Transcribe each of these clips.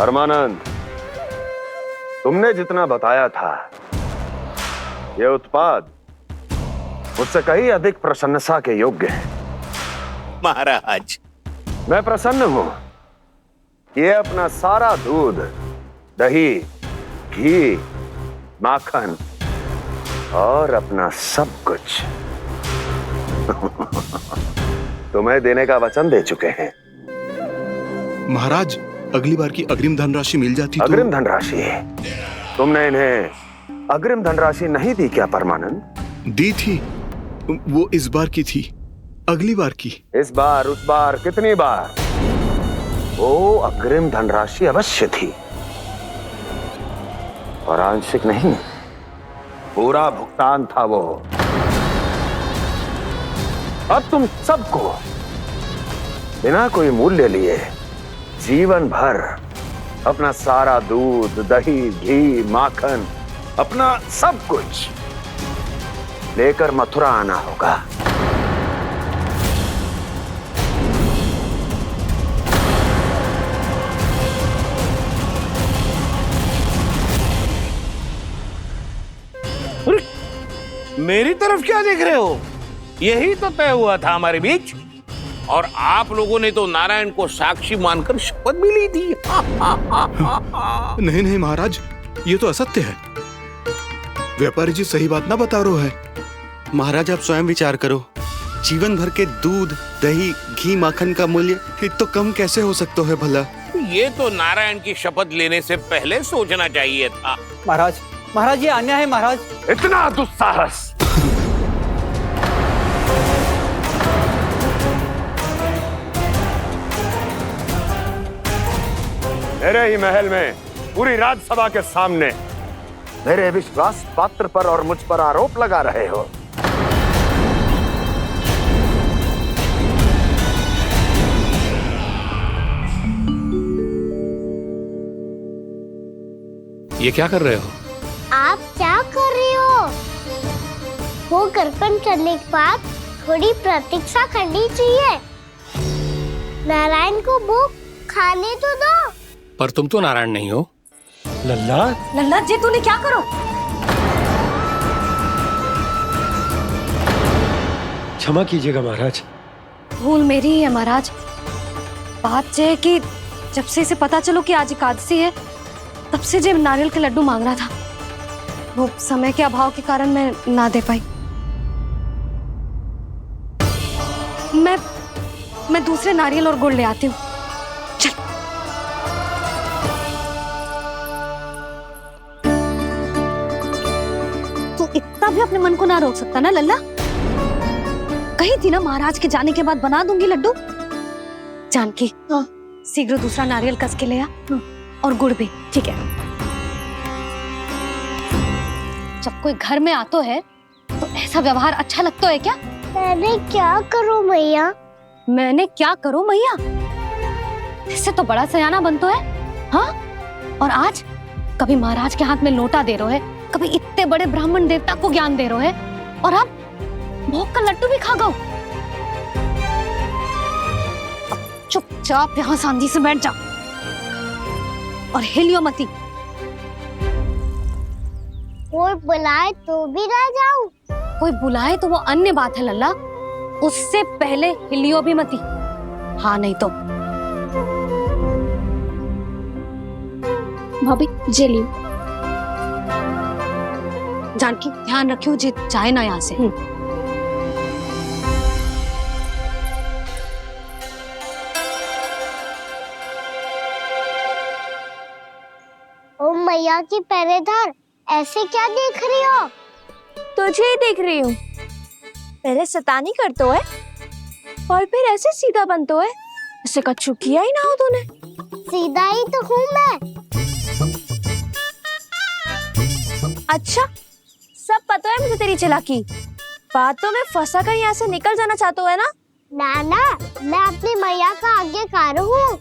परमानंद, तुमने जितना बताया था, यह उत्पाद मुझसे कहीं अधिक प्रशंसा के योग्य है। महाराज, मैं प्रसन्न हूं। ये अपना सारा दूध, दही, घी, माखन और अपना सब कुछ तुम्हें देने का वचन दे चुके हैं। महाराज, अगली बार की अग्रिम धनराशि मिल जाती तो। अग्रिम धनराशि? तुमने इन्हें अग्रिम धनराशि नहीं दी क्या परमानंद? दी थी, वो इस बार की थी, अगली बार की। इस बार, उस बार, कितनी बार? वो अग्रिम धनराशि अवश्य थी और आंशिक नहीं, पूरा भुगतान था वो। अब तुम सबको बिना कोई मूल्य लिए जीवन भर अपना सारा दूध, दही, घी, माखन, अपना सब कुछ लेकर मथुरा आना होगा। मेरी तरफ क्या देख रहे हो? यही तो तय हुआ था हमारे बीच, और आप लोगों ने तो नारायण को साक्षी मानकर शपथ भी ली थी। नहीं नहीं महाराज, ये तो असत्य है। व्यापारी जी सही बात ना बता रहे है। महाराज, आप स्वयं विचार करो, जीवन भर के दूध, दही, घी, माखन का मूल्य तो कम कैसे हो सकता है भला? ये तो नारायण की शपथ लेने से पहले सोचना चाहिए था। महाराज, महाराज, ये अन्याय है महाराज। इतना दुस्साहस! मेरे ही महल में पूरी राजसभा के सामने मेरे विश्वास पात्र पर और मुझ पर आरोप लगा रहे हो। ये क्या कर रहे हो? आप क्या कर रहे हो? वो गर्पण करने के बाद थोड़ी प्रतीक्षा करनी चाहिए। नारायण को भूख खाने तो दो। पर तुम तो नारायण नहीं हो। लल्ला, लल्ला जी, तूने क्या करो? क्षमा कीजिएगा महाराज। भूल मेरी ही है महाराज। बात ये है कि जब से इसे पता चलो कि आज एकादशी है, तब से जब नारियल के लड्डू मांग रहा था, वो समय के अभाव के कारण मैं ना दे पाई। मैं दूसरे नारियल और गुड़ ले आती हूँ। चल। तू इतना भी अपने मन को ना रोक सकता ना लल्ला? कही थी ना महाराज के जाने के बाद बना दूंगी लड्डू। जानकी, शीघ्र दूसरा नारियल कस के ले आ, और गुड़ भी। ठीक है। जब कोई घर में आतो है तो ऐसा व्यवहार अच्छा लगता है क्या? मैंने क्या करूं मैया? मैंने क्या करूं मैया? इससे तो बड़ा सयाना बनतो है। हाँ? और आज कभी महाराज के हाथ में लोटा दे रहे है, कभी इतने बड़े ब्राह्मण देवता को ज्ञान दे रहे है, और अब भोग का लड्डू भी खा गो। चुपचाप यहाँ शांति से बैठ जा और हिलियो मती। कोई बुलाए तो भी ना जाऊं? कोई बुलाए तो वो अन्य बात है लल्ला, उससे पहले हिलियो भी मती। हाँ नहीं तो। भाभी जेली। जानकी, ध्यान रखियो जे जाए ना यहाँ से। ओ मैया की पहरेदार, ऐसे क्या देख रही हो? तुझे ही देख रही हूँ। पहले शैतानी करतो है और फिर ऐसे सीधा बनतो है, ऐसे कछु किया ही ना हो तूने। सीधा ही तो हूँ मैं। अच्छा, सब पता है मुझे तेरी चालाकी। बातों में फंसा कर यहाँ से निकल जाना चाहते है ना? नाना, मैं अपनी मैया का आज्ञाकार हूँ।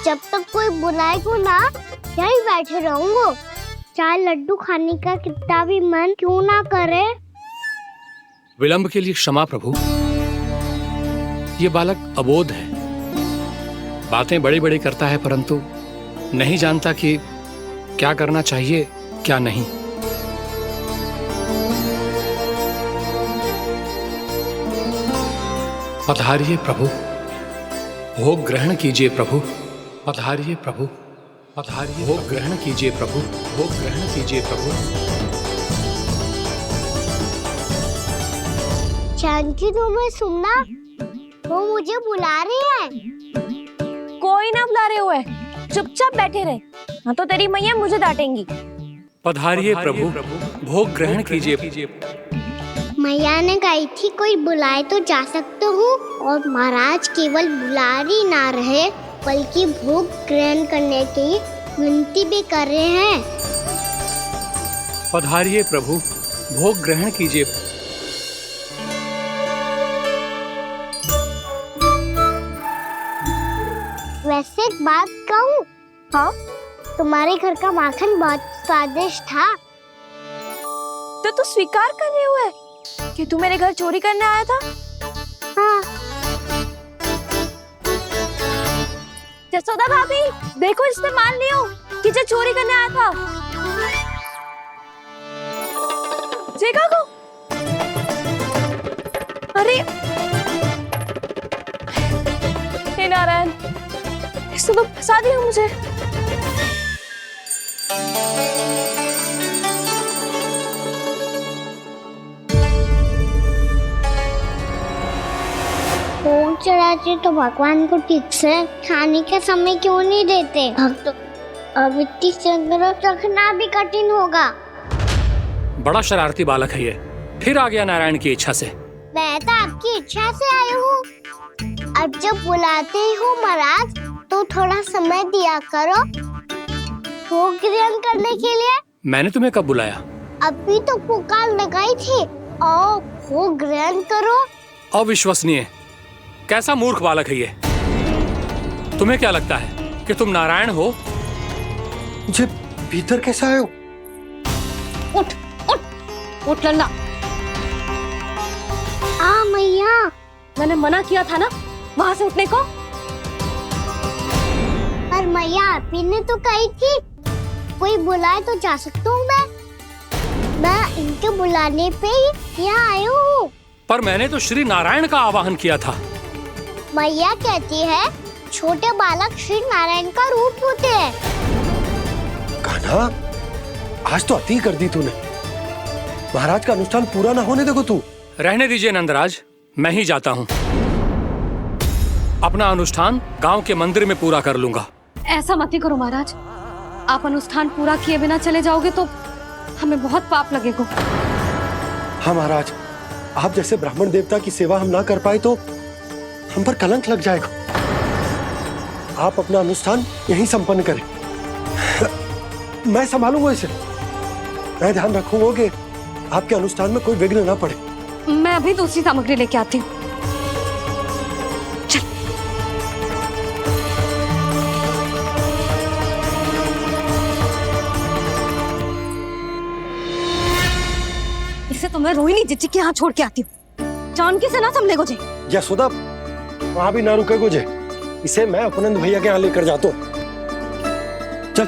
जब तक कोई बुलाए को ना, यहीं बैठे रहूंगा। चाहे लड्डू खाने का कितना भी मन क्यों ना करे। विलंब के लिए क्षमा प्रभु। ये बालक अबोध है, बातें बड़ी बड़ी करता है परंतु नहीं जानता कि क्या करना चाहिए क्या नहीं। पधारिए प्रभु, भोग ग्रहण कीजिए प्रभु। पधारिए प्रभु, पधारिए, भोग ग्रहण कीजिए प्रभु। भोग ग्रहण कीजिए प्रभु। जानकी तुम्हें सुनना, वो मुझे बुला रही है। कोई ना बुला रहे हुए, चुपचाप बैठे रहे, हाँ तो तेरी मैया मुझे डांटेंगी। पधारिए प्रभु, भोग ग्रहण कीजिए। मैया ने कही थी कोई बुलाए तो जा सकते हूँ, और महाराज केवल बुला ही ना रहे बल्कि भोग ग्रहण करने की विनती भी कर रहे हैं। पधारिए प्रभु, भोग ग्रहण कीजिए। वैसे एक बात कहूँ? हाँ? तुम्हारे घर का माखन बहुत स्वादिष्ट था। तो तू स्वीकार कर रहे हुए कि तू मेरे घर चोरी करने आया था? हाँ। जसोदा भाभी, देखो इसने मान लियो कि जो चोरी करने आया था। देखा को? अरे हे नारायण, इसने तो फंसा दिया मुझे। भोग चढ़ाते तो भगवान को ठीक से खाने का समय क्यों नहीं देते? भक्त अब इतनी संग्रह रखना भी कठिन होगा। बड़ा शरारती बालक है ये, फिर आ गया नारायण की इच्छा से। मैं तो आपकी इच्छा से आई हूँ। अब जब बुलाते हो महाराज तो थोड़ा समय दिया करो भोग ग्रहण करने के लिए। मैंने तुम्हें कब बुलाया? अभी तो पुकार लगाई थी, आओ भोग ग्रहण करो। अविश्वसनीय, कैसा मूर्ख बालक है ये। तुम्हें क्या लगता है कि तुम नारायण हो? मुझे भीतर कैसे आए हो? उठ उठ उठ लल्ला। मैया, मैंने मना किया था ना वहां से उठने को। पर मैया आपी ने तो कही थी कोई बुलाए तो जा सकता हूँ मैं इनके बुलाने पे ही यहाँ आई हूँ। पर मैंने तो श्री नारायण का आवाहन किया था। मैया कहती है छोटे बालक श्री नारायण का रूप होते हैं। कान्हा, आज तो अति कर दी तूने। महाराज का अनुष्ठान पूरा ना होने देखो तू। रहने दीजिए नंदराज, मैं ही जाता हूँ। अपना अनुष्ठान गांव के मंदिर में पूरा कर लूंगा। ऐसा मत ही करो महाराज, आप अनुष्ठान पूरा किए बिना चले जाओगे तो हमें बहुत पाप लगेगा। हाँ महाराज, आप जैसे ब्राह्मण देवता की सेवा हम ना कर पाए तो हम पर कलंक लग जाएगा। आप अपना अनुष्ठान यहीं संपन्न करें, मैं संभालूंगा इसे। मैं ध्यान रखूंगा कि आपके अनुष्ठान में कोई विघ्न ना पड़े। मैं अभी दूसरी सामग्री लेके आती हूँ। इसे तो मैं रोहिणी जीजी के यहाँ छोड़ के आती हूँ। जानकी से ना संभले गुजे। यशोदा, वहां भी ना रुके गुजे। इसे मैं अपनंद भैया के यहाँ लेकर जाता हूँ। चल।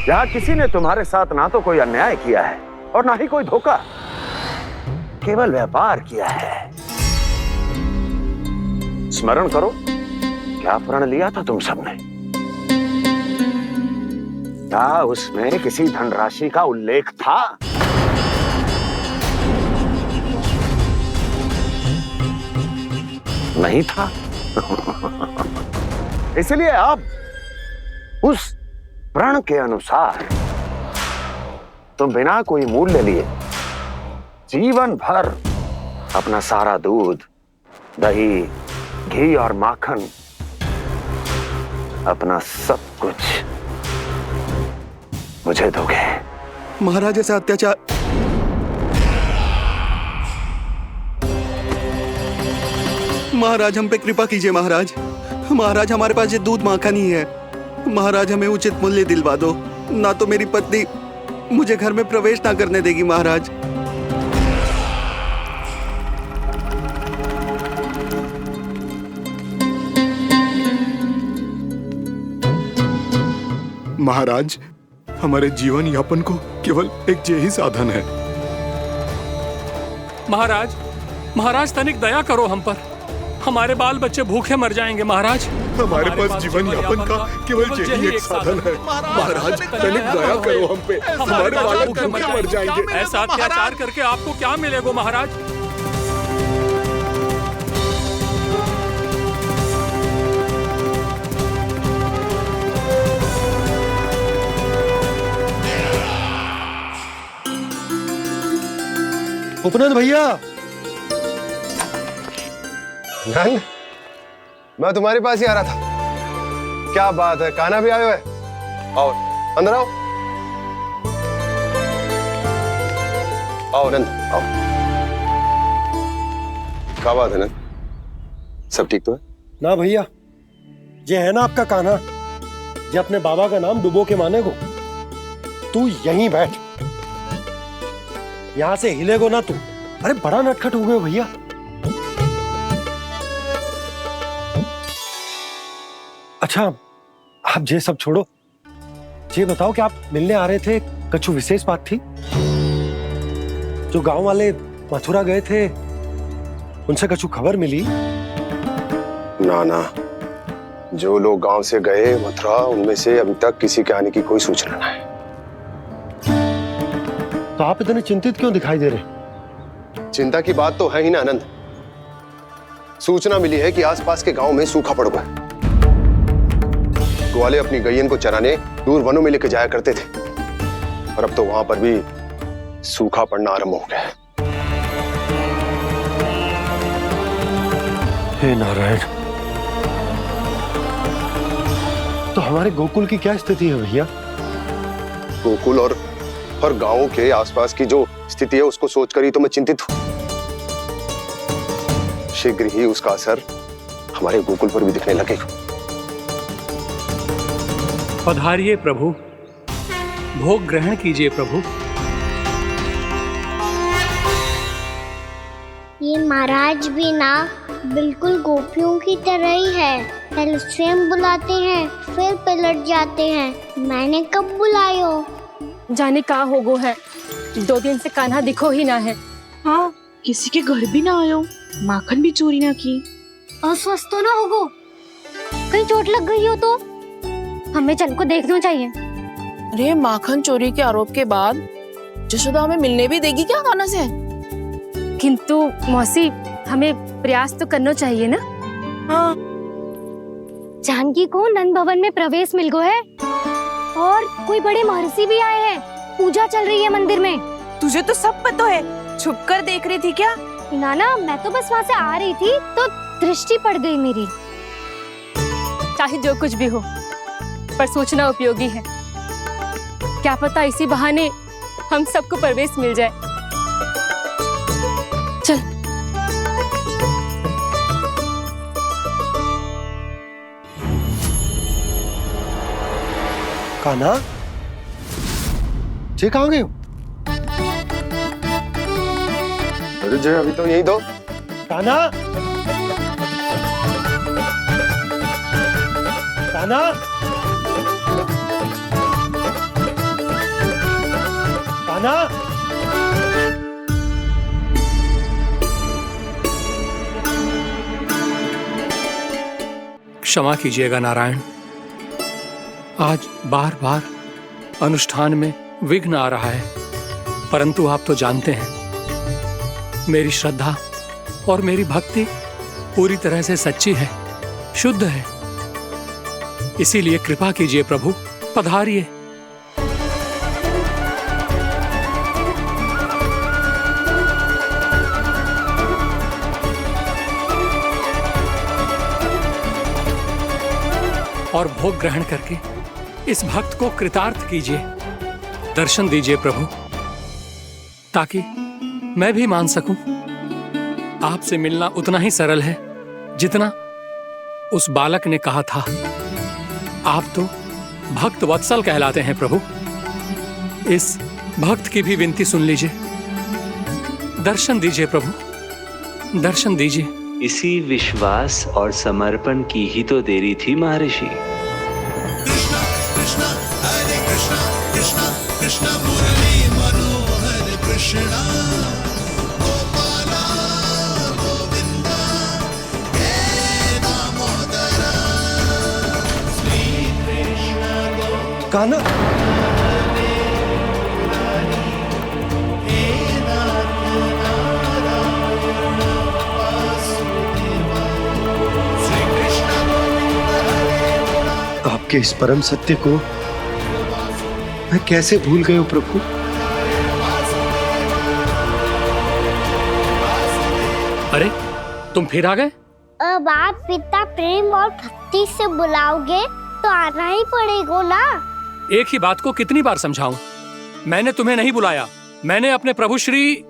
यहाँ किसी ने तुम्हारे साथ ना तो कोई अन्याय किया है और ना ही कोई धोखा, केवल व्यापार किया है। स्मरण करो क्या प्रण लिया था तुम सबने? क्या उसमें किसी धनराशि का उल्लेख था? नहीं था। इसलिए अब उस प्रण के अनुसार तुम बिना कोई मूल्य लिए जीवन भर अपना सारा दूध, दही, घी और माखन, अपना सब कुछ मुझे दोगे। महाराज ऐसा अत्याचार। महाराज हम पे कृपा कीजिए। महाराज, महाराज हमारे पास ये दूध माखन ही है। महाराज हमें उचित मूल्य दिलवा दो, ना तो मेरी पत्नी मुझे घर में प्रवेश ना करने देगी। महाराज महाराज, हमारे जीवन यापन को केवल एक यही साधन है। महाराज, महाराज तनिक दया करो हम पर। हमारे बाल बच्चे भूखे मर जाएंगे महाराज। हमारे पास जीवन यापन का केवल यही एक साधन है। महाराज तनिक दया करो हम पे, हमारे बालक भूखे मर जाएंगे। ऐसा अत्याचार करके आपको क्या मिलेगा महाराज? उपनंद भैया, नंद, मैं तुम्हारे पास ही आ रहा था। क्या बात है, कान्हा भी आए हुए? आओ अंदर आओ। आओ नंद आओ। क्या बात है नंद, सब ठीक तो है ना भैया? ये है ना आपका कान्हा, ये अपने बाबा का नाम डुबो के माने को। तू यहीं बैठ, यहां से हिलेगो ना तू। अरे बड़ा नटखट हो गए भैया। अच्छा आप ये सब छोड़ो, ये बताओ कि आप मिलने आ रहे थे, कछु विशेष बात थी? जो गांव वाले मथुरा गए थे उनसे कछु खबर मिली? ना ना, जो लोग गांव से गए मथुरा, उनमें से अभी तक किसी के आने की कोई सूचना नहीं है। तो आप इतने चिंतित क्यों दिखाई दे रहे? चिंता की बात तो है ही ना आनंद। सूचना मिली है कि आसपास के गांव में सूखा पड़ गया। ग्वाले अपनी गैयन को चराने दूर वनों में लेके जाया करते थे, और अब तो वहां पर भी सूखा पड़ना आरंभ हो गया है। हे नारायण, तो हमारे गोकुल की क्या स्थिति है भैया? गोकुल और गांवों के आसपास की जो स्थिति है उसको सोचकर ही तो मैं चिंतित हूं। शीघ्र ही उसका असर हमारे गोकुल पर भी दिखने लगेगा। पधारिए प्रभु, भोग ग्रहण कीजिए प्रभु। ये महाराज भी ना बिल्कुल गोपियों की तरह ही है। पहले स्वयं बुलाते हैं, फिर पलट जाते हैं। मैंने कब बुलाई हो? जाने कहाँ होगो है, 2 दिन से कान्हा दिखो ही ना है। हाँ, किसी के घर भी ना आयो, माखन भी चोरी ना की। अस्वस्थ तो ना होगो, कहीं चोट लग गई हो तो? हमें चल को देखना चाहिए। अरे माखन चोरी के आरोप के बाद जशोदा हमें मिलने भी देगी क्या कान्हा से? किंतु मौसी, हमें प्रयास तो करना चाहिए ना। हाँ, जानकी को नंद भवन में प्रवेश मिल गो है, और कोई बड़े महर्षि भी आए हैं। पूजा चल रही है मंदिर में। तुझे तो सब पता है, छुप कर देख रही थी क्या? ना, मैं तो बस वहाँ से आ रही थी तो दृष्टि पड़ गई मेरी। चाहे जो कुछ भी हो, पर सूचना उपयोगी है। क्या पता इसी बहाने हम सबको प्रवेश मिल जाए। चल। कान्हा, जे कहाँ गए हो? अरे जय, अभी तो यही दो। कान्हा, कान्हा, कान्हा। क्षमा कीजिएगा नारायण, आज बार बार अनुष्ठान में विघ्न आ रहा है, परंतु आप तो जानते हैं मेरी श्रद्धा और मेरी भक्ति पूरी तरह से सच्ची है, शुद्ध है। इसीलिए कृपा कीजिए प्रभु, पधारिए। और भोग ग्रहण करके इस भक्त को कृतार्थ कीजिए। दर्शन दीजिए प्रभु, ताकि मैं भी मान सकूं। आपसे मिलना उतना ही सरल है जितना उस बालक ने कहा था। आप तो भक्त वत्सल कहलाते हैं प्रभु। इस भक्त की भी विनती सुन लीजिए। दर्शन दीजिए प्रभु, दर्शन दीजिए। इसी विश्वास और समर्पण की ही तो देरी थी महर्षि। कृष्णा कृष्णा हरे कान्हा, आपके इस परम सत्य को मैं कैसे भूल गया हूं प्रभु। अरे तुम फिर आ गए? अब आप इतना प्रेम और भक्ति से बुलाओगे तो आना ही पड़ेगा ना। एक ही बात को कितनी बार समझाऊं? मैंने तुम्हें नहीं बुलाया, मैंने अपने प्रभु श्री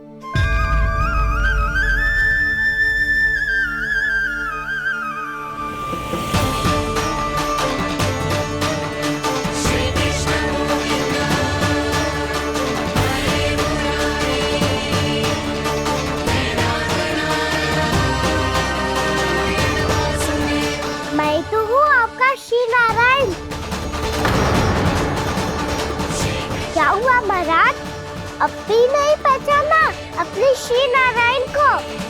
मैं तो हूँ आपका श्री नारायण। क्या हुआ महाराज, अब भी नहीं पहचाना अपने श्री नारायण को?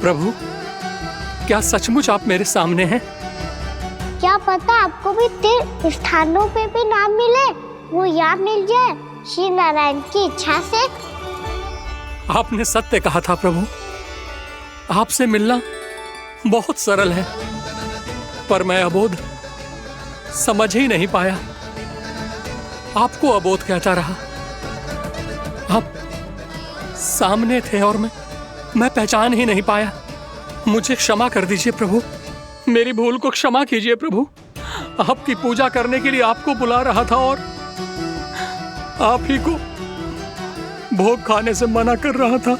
प्रभु, क्या सचमुच आप मेरे सामने हैं? क्या पता आपको भी तीर्थ स्थानों पे भी नाम मिले, वो यहाँ मिल जाए श्री नारायण की इच्छा से। आपने सत्य कहा था प्रभु, आपसे मिलना बहुत सरल है, पर मैं अबोध समझ ही नहीं पाया। आपको अबोध कहता रहा। आप सामने थे और मैं पहचान ही नहीं पाया। मुझे क्षमा कर दीजिए प्रभु, मेरी भूल को क्षमा कीजिए प्रभु। आपकी पूजा करने के लिए आपको बुला रहा था और आप ही को भोग खाने से मना कर रहा था।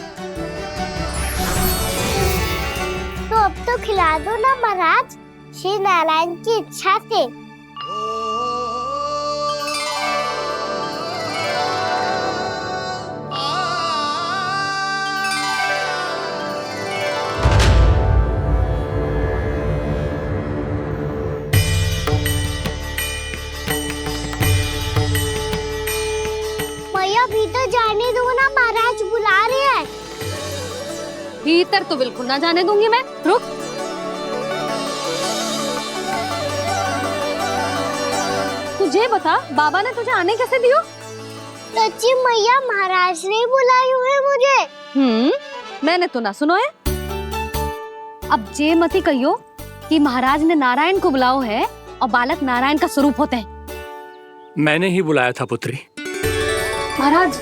तो अब तो खिला दो ना महाराज, श्री नारायण की इच्छा से। भीतर जाने दो ना, महाराज बुला रहे हैं। भीतर तो बिल्कुल ना जाने दूंगी मैं। रुक। तुझे बता, बाबा ने तुझे आने कैसे दियो? सच्ची मैया, महाराज ने बुलाई हुई मुझे। मैंने तो ना सुनो है। अब जे मती कहियो कि महाराज ने नारायण को बुलाओ है और बालक नारायण का स्वरूप होते हैं। मैंने ही बुलाया था पुत्री। महाराज,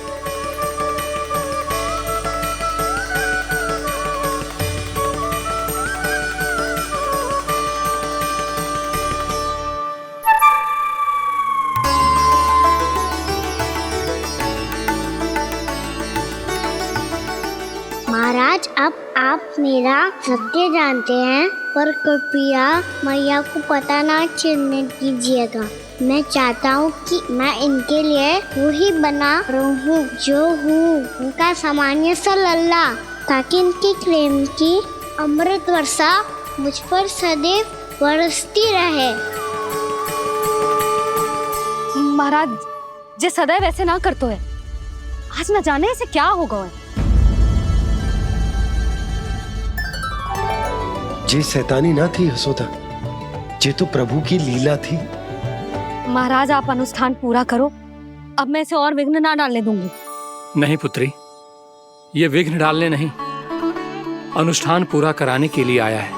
महाराज, अब आप मेरा सत्य जानते हैं, पर कृपया मैया को पता ना चलने दीजिएगा। मैं चाहता हूँ कि मैं इनके लिए वही बना रहूँ जो हूँ, उनका सामान्य सा लल्ला, ताकि इनके प्रेम की अमृत वर्षा मुझ पर सदैव बरसती रहे। महाराज, जे सदैव ऐसे ना करतो है, आज न जाने इसे क्या होगा है। जे शैतानी ना थी यशोदा, जे तो प्रभु की लीला थी। महाराज, आप अनुष्ठान पूरा करो, अब मैं इसे और विघ्न ना डालने दूंगी। नहीं पुत्री, ये विघ्न डालने नहीं, अनुष्ठान पूरा कराने के लिए आया है।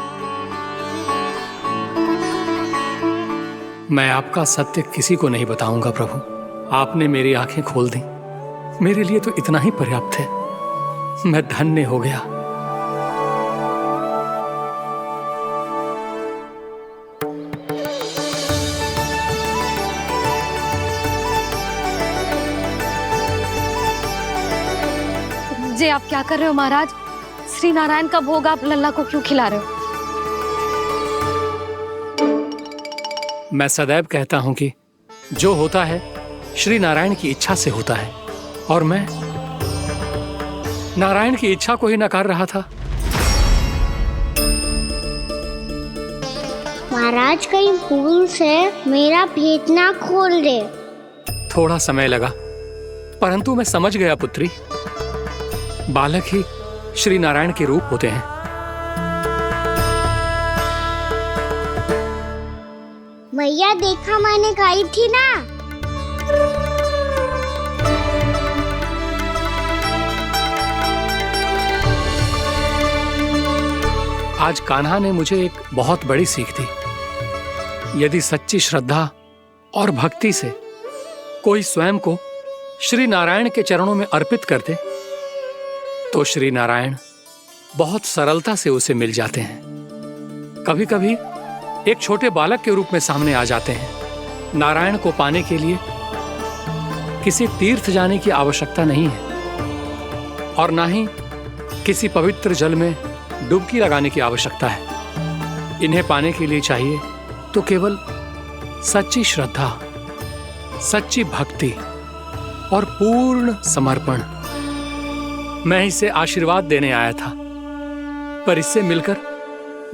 मैं आपका सत्य किसी को नहीं बताऊंगा प्रभु। आपने मेरी आंखें खोल दी, मेरे लिए तो इतना ही पर्याप्त है। मैं धन्य हो गया। जे आप क्या कर रहे हो महाराज? श्री नारायण का भोग आप लल्ला को क्यों खिला रहे हो? मैं सदैव कहता हूं कि जो होता है श्री नारायण की इच्छा से होता है, और मैं नारायण की इच्छा को ही नकार रहा था। महाराज कहीं भूल से मेरा भेद ना खोल दे। थोड़ा समय लगा, परंतु मैं समझ गया पुत्री। बालक ही श्री नारायण के रूप होते हैं। मैया देखा मैंने कही थी ना। आज कान्हा ने मुझे एक बहुत बड़ी सीख दी। यदि सच्ची श्रद्धा और भक्ति से कोई स्वयं को श्री नारायण के चरणों में अर्पित कर दे, तो श्री नारायण बहुत सरलता से उसे मिल जाते हैं। कभी कभी एक छोटे बालक के रूप में सामने आ जाते हैं। नारायण को पाने के लिए किसी तीर्थ जाने की आवश्यकता नहीं है और ना ही किसी पवित्र जल में डुबकी लगाने की आवश्यकता है। इन्हें पाने के लिए चाहिए तो केवल सच्ची श्रद्धा, सच्ची भक्ति और पूर्ण समर्पण। मैं इसे आशीर्वाद देने आया था, पर इससे मिलकर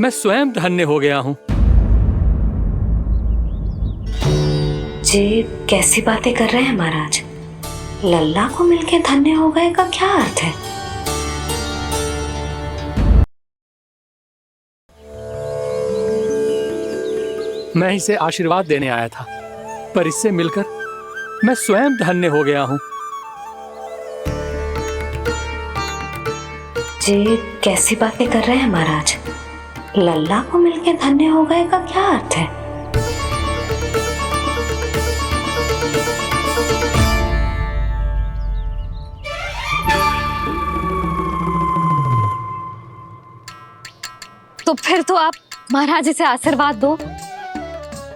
मैं स्वयं धन्य हो गया हूं। जी कैसी बातें कर रहे हैं महाराज? लल्ला को मिलके धन्य हो गए का क्या अर्थ है? मैं इसे आशीर्वाद देने आया था, पर इससे मिलकर मैं स्वयं धन्य हो गया हूं। जी कैसी बातें कर रहे हैं महाराज? लल्ला को मिलके धन्य हो गए का क्या अर्थ है? तो फिर तो आप महाराज इसे आशीर्वाद दो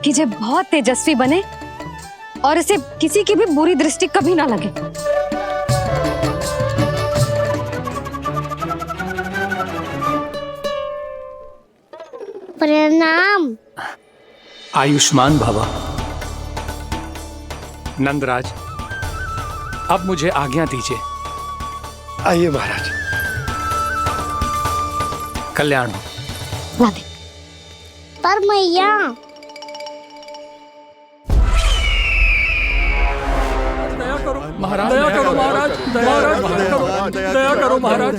कि ये बहुत तेजस्वी बने और इसे किसी की भी बुरी दृष्टि कभी ना लगे। प्रणाम। आयुष्मान भव। नंदराज, अब मुझे आज्ञा दीजिए। आइए महाराज। कल्याण हो। पर मैया महाराज, दया करो महाराज, दया करो महाराज।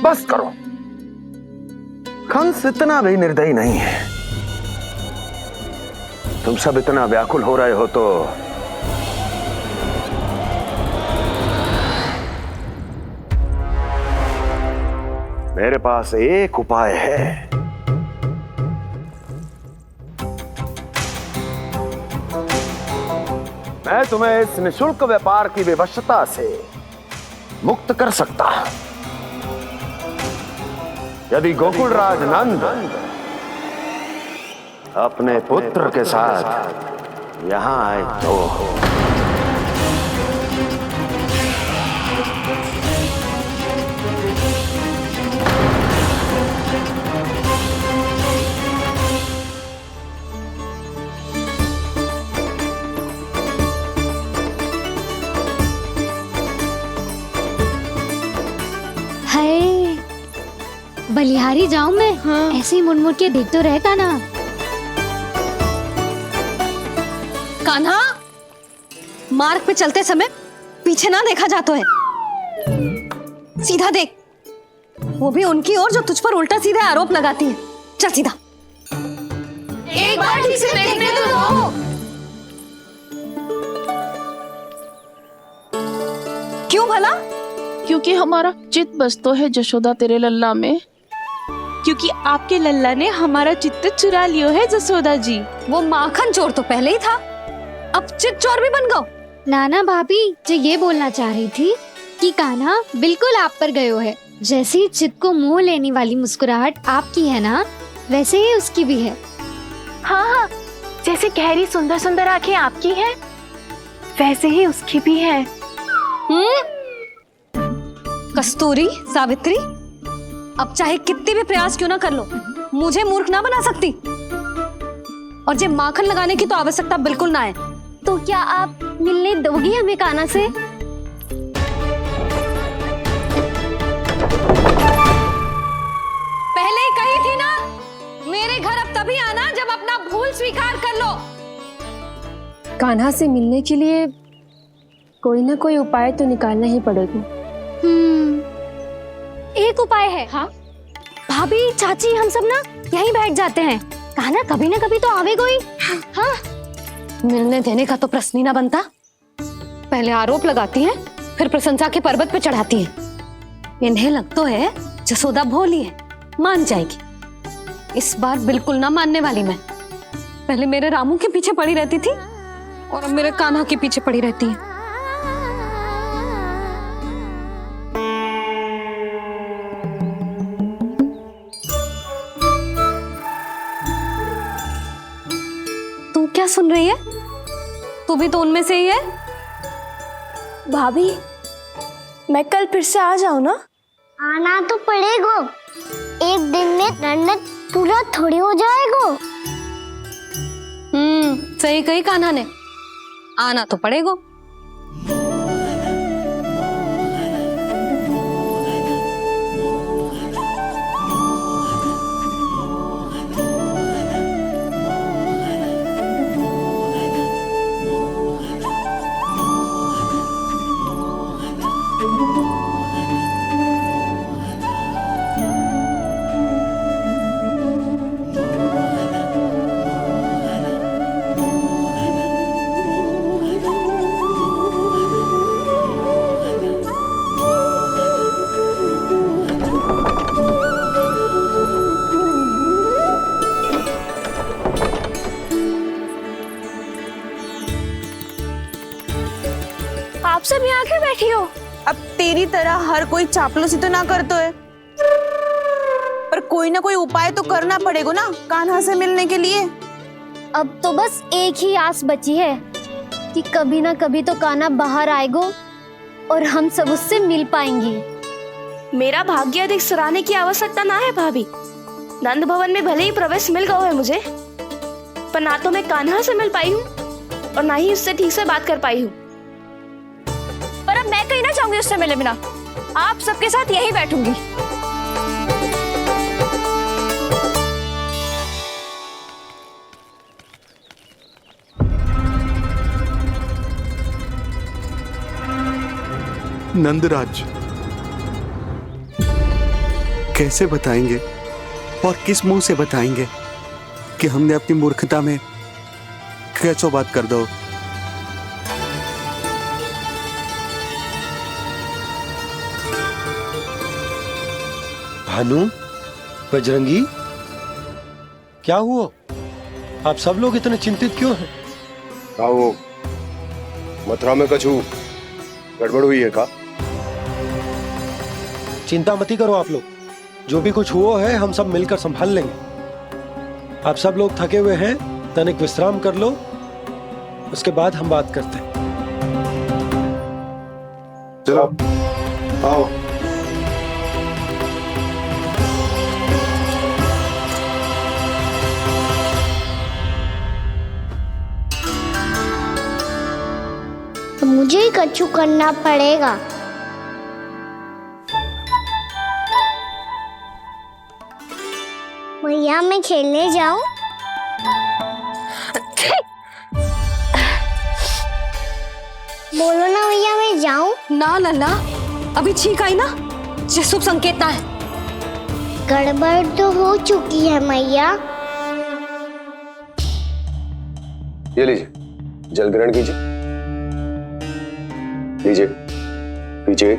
बस करो। कंस इतना भी निर्दयी नहीं है। तुम सब इतना व्याकुल हो रहे हो तो मेरे पास एक उपाय है। मैं तुम्हें इस निशुल्क व्यापार की विवशता से मुक्त कर सकता हूं। यदि गोकुलराज नंद अपने पुत्र के साथ यहां आए तो बलिहारी जाऊं मैं? हाँ। ऐसे ही मुड़ के देख तो रहता ना। कान्हा, मार्ग पे चलते समय पीछे ना देखा जाता है। सीधा देख, वो भी उनकी ओर जो तुझ पर उल्टा सीधा आरोप लगाती है। चल सीधा। एक बार ठीक से देखने तो दो। क्यों भला? क्योंकि हमारा चित्त बसतो है जशोदा तेरे लल्ला में। क्योंकि आपके लल्ला ने हमारा चित्त चुरा लियो है जसोदा जी। वो माखन चोर तो पहले ही था, अब चित्त चोर भी बन गओ। नाना भाभी जो ये बोलना चाह रही थी कि कान्हा बिल्कुल आप पर गयो है। जैसे ही चित्त को मोह लेने वाली मुस्कुराहट आपकी है ना, वैसे ही उसकी भी है। हाँ हाँ, जैसे गहरी सुंदर सुंदर आंखें आपकी हैं, वैसे ही उसकी भी है। कस्तूरी, सावित्री, अब चाहे कितने भी प्रयास क्यों ना कर लो, मुझे मूर्ख ना बना सकती। और जे माखन लगाने की तो आवश्यकता बिल्कुल ना है। तो क्या आप मिलने दोगी हमें कान्हा से? पहले ही कही थी ना, मेरे भूल स्वीकार कर लो। कान्हा से मिलने के लिए कोई ना कोई उपाय तो निकालना ही पड़ेगा। एक उपाय है। हाँ? भाभी, चाची, हम सब ना यहीं बैठ जाते हैं। कान्हा कभी ना कभी तो आवेगा ही। हाँ, मिलने देने का तो प्रश्न ही ना बनता। पहले आरोप लगाती हैं, फिर प्रशंसा के पर्वत पे चढ़ाती हैं। इन्हें लगता है जसोदा भोली है, मान जाएगी। इस बार बिल्कुल ना मानने वाली मैं। पहले मेरे रामू के पीछे पड़ी रहती थी और अब मेरे कान्हा के पीछे पड़ी रहती है। तू क्या सुन रही है? तू भी तो उनमें से ही है। भाभी, मैं कल फिर से आ जाऊं ना? आना तो पड़ेगा। एक दिन में रन्नत पूरा थोड़ी हो जाएगा। सही कही कान्हा ने, आना तो पड़ेगा। आप सब यहाँ क्यों बैठी हो? अब तेरी तरह हर कोई चापलूसी तो ना करतो है, पर कोई ना कोई उपाय तो करना पड़ेगा ना कान्हा से मिलने के लिए। अब तो बस एक ही आस बची है कि कभी ना कभी तो कान्हा बाहर आएगा और हम सब उससे मिल पाएंगे। मेरा भाग्य अधिक सराहने की आवश्यकता ना है भाभी। नंद भवन में भले ही प्रवेश मिल गया है मुझे, पर ना तो मैं कान्हा से मिल पाई हूँ और ना ही उससे ठीक से बात कर पाई हूँ। पर अब मैं कहीं ना चाहूंगी उससे मिले बिना। आप सबके साथ यहीं बैठूंगी। नंदराज, कैसे बताएंगे और किस मुंह से बताएंगे कि हमने अपनी मूर्खता में कैसो बात कर दो। भानु, बजरंगी, क्या हुआ? आप सब लोग इतने चिंतित क्यों हैं? क्या वो मथुरा में कछु गड़बड़ हुई है का? चिंता मती करो आप लोग, जो भी कुछ हुआ है हम सब मिलकर संभाल लेंगे। आप सब लोग थके हुए हैं, तनिक विश्राम कर लो, उसके बाद हम बात करते हैं। चलो आओ। तो मुझे ही कछु करना पड़ेगा। भैया मैं खेलने जाऊं? बोलो ना भैया मैं जाऊं? ना लल्ला, अभी छींक आई ना, ये शुभ संकेत ना है। गड़बड़ तो हो चुकी है मैया। ये लीजिए, जल ग्रहण कीजिए। लीजिए, पीजिए।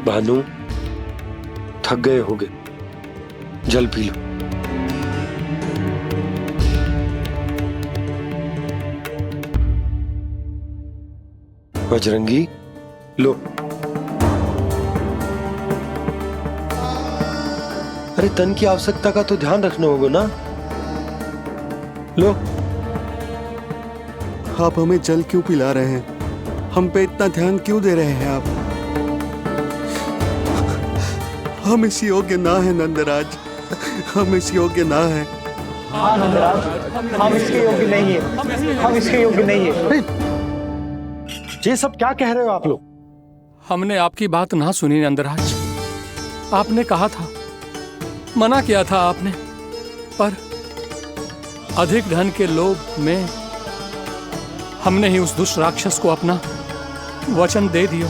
भानु, थक गए होगे, जल पी लो। बजरंगी, लो। अरे तन की आवश्यकता का तो ध्यान रखना होगा ना। लो। आप हमें जल क्यों पिला रहे हैं? हम पे इतना ध्यान क्यों दे रहे हैं आप? हम इस योग्य ना है नंदराज, हम इस योग्य ना है। हाँ नंदराज, हम इसके योग्य नहीं है, हम इसके योग्य नहीं है। ये सब क्या कह रहे हो आप लोग? हमने आपकी बात ना सुनी नंदराज। आपने कहा था, मना किया था आपने, पर अधिक धन के लोभ में हमने ही उस दुष्ट राक्षस को अपना वचन दे दिया।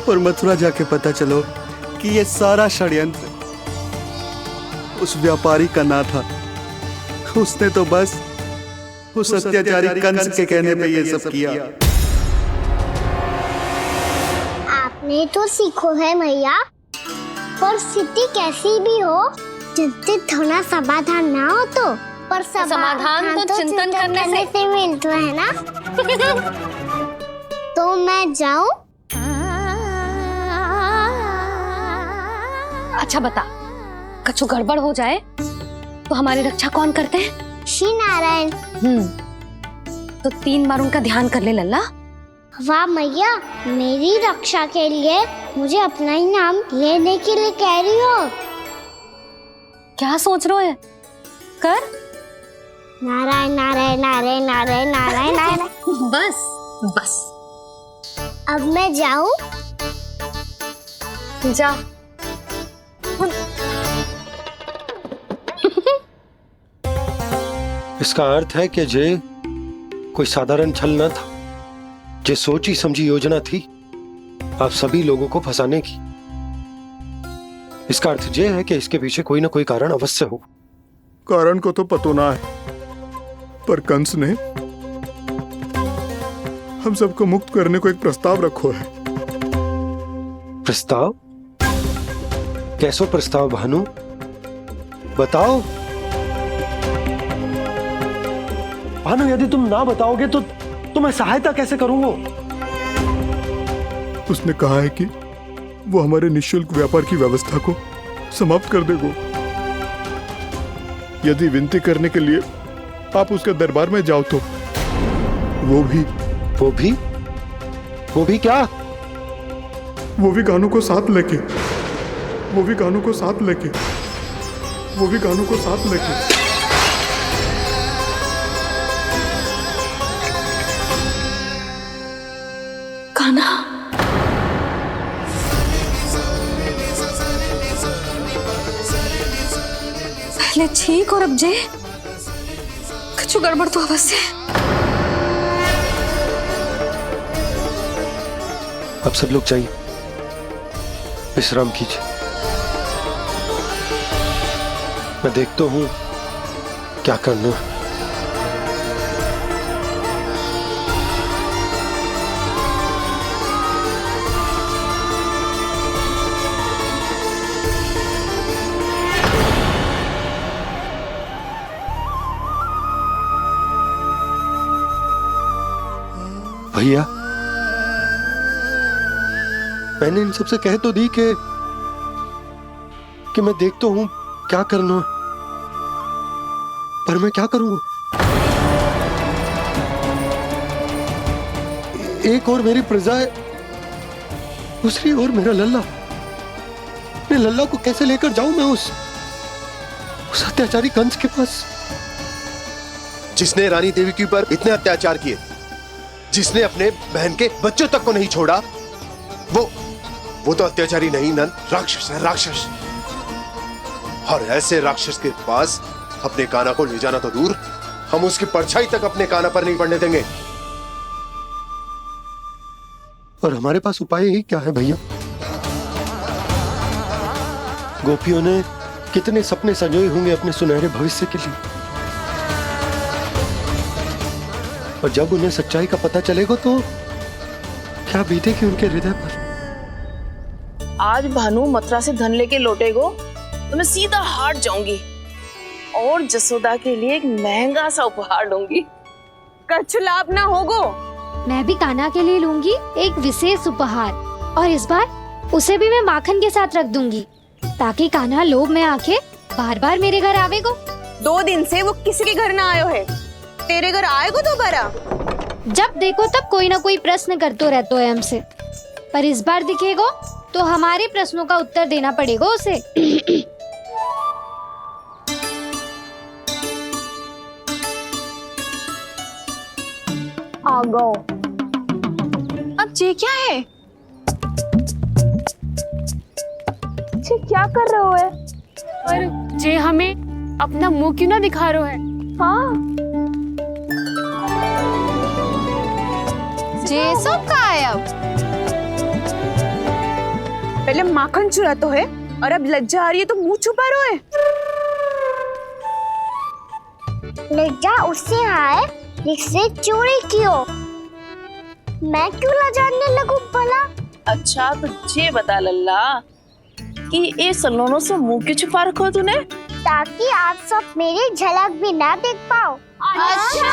और मथुरा जाके पता चलो कि ये सारा षड्यंत्र उस व्यापारी का ना था। उसने तो बस उस अत्याचारी कंस के कहने पे ये सब किया। आपने तो सीखो है भैया, पर स्थिति कैसी भी हो, चिंतित होना समाधान ना हो तो, पर समाधान तो चिंतन करने से मिलता है ना। तो मैं जाऊं? अच्छा बता, कछु गड़बड़ हो जाए तो हमारी रक्षा कौन करते हैं? श्री नारायण। तो 3 बार उनका ध्यान कर ले लल्ला। वाह मैया, मेरी रक्षा के लिए मुझे अपना ही नाम लेने के लिए कह रही हो? क्या सोच रहे हो? कर नारायण नारायण नारायण नारायण नारायण नारायण। बस बस, अब मैं जाऊं? जा। इसका अर्थ है कि जे कोई साधारण छल न था, जे सोची समझी योजना थी आप सभी लोगों को फंसाने की। इसका अर्थ ये है कि इसके पीछे कोई ना कोई कारण अवश्य हो। कारण को तो पतो ना है, पर कंस ने हम सबको मुक्त करने को एक प्रस्ताव रखो है। प्रस्ताव? कैसो प्रस्ताव भानु, बताओ। भानु, यदि तुम ना बताओगे तो मैं सहायता कैसे करूंगा? उसने कहा है कि वो हमारे निःशुल्क व्यापार की व्यवस्था को समाप्त कर देगा यदि विनती करने के लिए आप उसके दरबार में जाओ तो। वो भी क्या? वो भी गानों को साथ लेके कान्हा, पहले ठीक और अब जे कुछ गड़बड़ तो अवश्य है। अब सब लोग जाइए, विश्राम कीजिए। मैं देखता हूं क्या करना है। भैया, मैंने इन सबसे कह तो दी कि मैं देखता हूं क्या करना है, पर मैं क्या करूंगा? एक और मेरी प्रजा है, दूसरी ओर मेरा लल्ला। मैं लल्ला को कैसे लेकर जाऊं मैं उस अत्याचारी कंस के पास? जिसने रानी देवी के ऊपर इतने अत्याचार किए, जिसने अपने बहन के बच्चों तक को नहीं छोड़ा, वो तो अत्याचारी नहीं नंद, राक्षस है, राक्षस। और ऐसे राक्षस के पास अपने कान्हा को ले जाना तो दूर, हम उसकी परछाई तक अपने कान्हा पर नहीं पड़ने देंगे। और हमारे पास उपाय ही क्या है भैया? गोपियों ने कितने सपने संजोए होंगे अपने सुनहरे भविष्य के लिए, और जब उन्हें सच्चाई का पता चलेगा तो क्या बीतेगी उनके हृदय पर? आज भानु मथुरा से धन लेके लौटेगो तो मैं सीधा हाट जाऊंगी और जसोदा के लिए एक महंगा सा उपहार दूंगी। कछु लाभ ना होगो। मैं भी कान्हा के लिए लूंगी एक विशेष उपहार, और इस बार उसे भी मैं माखन के साथ रख दूंगी, ताकि कान्हा लोभ में आके बार बार मेरे घर आवेगो। 2 दिन से वो किसी के घर ना आयो है, तेरे घर आएगो दोबारा? जब देखो तब कोई ना कोई प्रश्न करते रहते है हमसे, पर इस बार दिखेगो तो हमारे प्रश्नों का उत्तर देना पड़ेगा उसे। आ गो। अब ये क्या है? जे क्या कर रहे हो है? पर जे हमें अपना मुंह क्यों ना दिखा रहे है? हाँ जे सब का है अब? पहले माखन चुरा तो है और अब लज्जा आ रही है तो मुंह छुपा रहे है। लज्जा उससे है जिसने चोरी की हो। मैं क्यों लजाने लगूं भला? अच्छा तो ये बता लल्ला कि ये सलोनों से मुंह क्यों छुपा रखो तूने? ताकि आप सब मेरी झलक भी ना देख पाओ। अच्छा।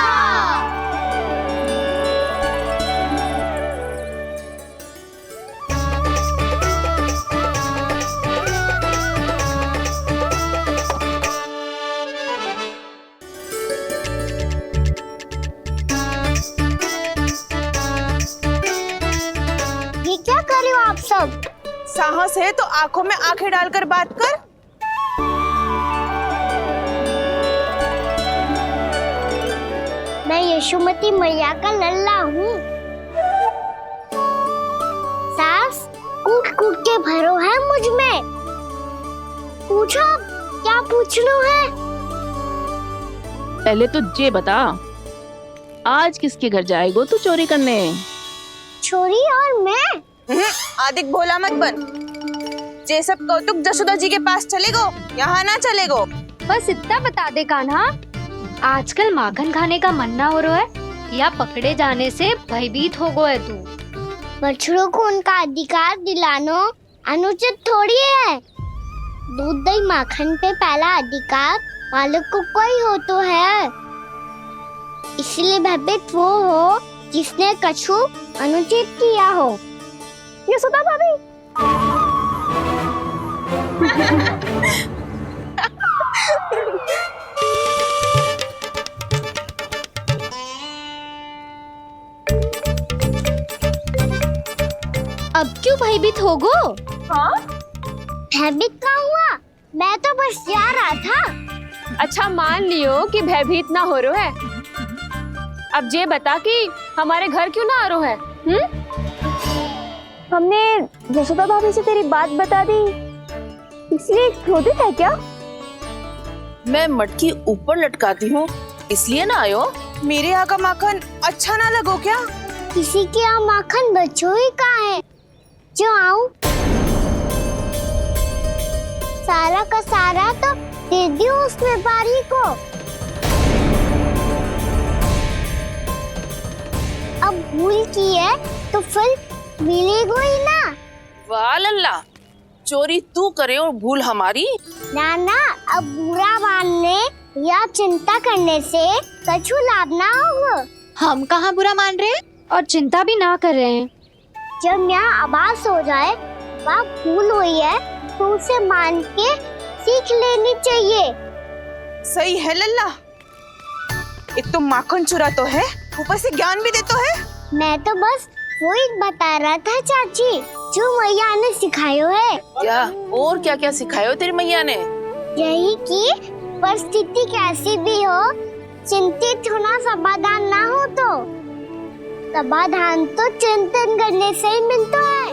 ये क्या कर रहे हो आप सब? साहस है तो आंखों में आंखें डालकर बात कर। मैं यशोमती मैया का लल्ला हूँ। सास कूट कूट के भरो है मुझ में। पूछो क्या पूछना है? पहले तो ये बता, आज किसके घर जाएगो तू चोरी करने? छोरी और मैं? आदिक भोला मत बन। ये सब कौतुक जशोदा जी के पास चलेगो, यहाँ ना चलेगो। बस इतना बता दे कान्हा, आजकल माखन खाने का मन ना हो रहा है या पकड़े जाने से भयभीत हो गए तू? बछड़ों को उनका अधिकार दिलाना अनुचित थोड़ी है। दूध दही माखन पे पहला अधिकार मालिक को कोई हो तो है। इसलिए भयभीत वो हो जिसने कछु अनुचित किया हो। यशोदा भाभी। अब क्यों भयभीत हो गो? हाँ? भयभीत क्या हुआ? मैं तो बस जा रहा था। अच्छा मान लियो कि भयभीत ना हो रहा है। अब ये बता कि हमारे घर क्यों ना आ रहा है? हमने यशोदा भाभी से तेरी बात बता दी, इसलिए क्रोधित है क्या? मैं मटकी ऊपर लटकाती हूँ इसलिए ना आयो? मेरे यहाँ का माखन अच्छा ना लगो क्या? किसी के यहाँ माखन बच्चों ही कहाँ है जो आऊं? सारा का सारा तो दे दियो उस व्यापारी को। अब भूल की है तो फिर मिलेगो ही ना। वाह लल्ला, चोरी तू करे और भूल हमारी। नाना, अब बुरा मानने या चिंता करने से कछु लाभ ना होगा। हम कहाँ बुरा मान रहे हैं और चिंता भी ना कर रहे हैं। जब यहाँ आभास हो जाए वहाँ भूल हुई है तो उसे मान के सीख लेनी चाहिए। सही है लल्ला, एक तो माखन चुरा तो है, ऊपर से ज्ञान भी दे तो है। मैं तो बस वही बता रहा था चाची जो मैया ने सिखायो है। क्या और क्या क्या सिखायो तेरी मैया ने? यही कि परिस्थिति कैसी भी हो चिंतित होना समाधान ना हो तो समाधान तो चिंतन करने से ही मिलता है।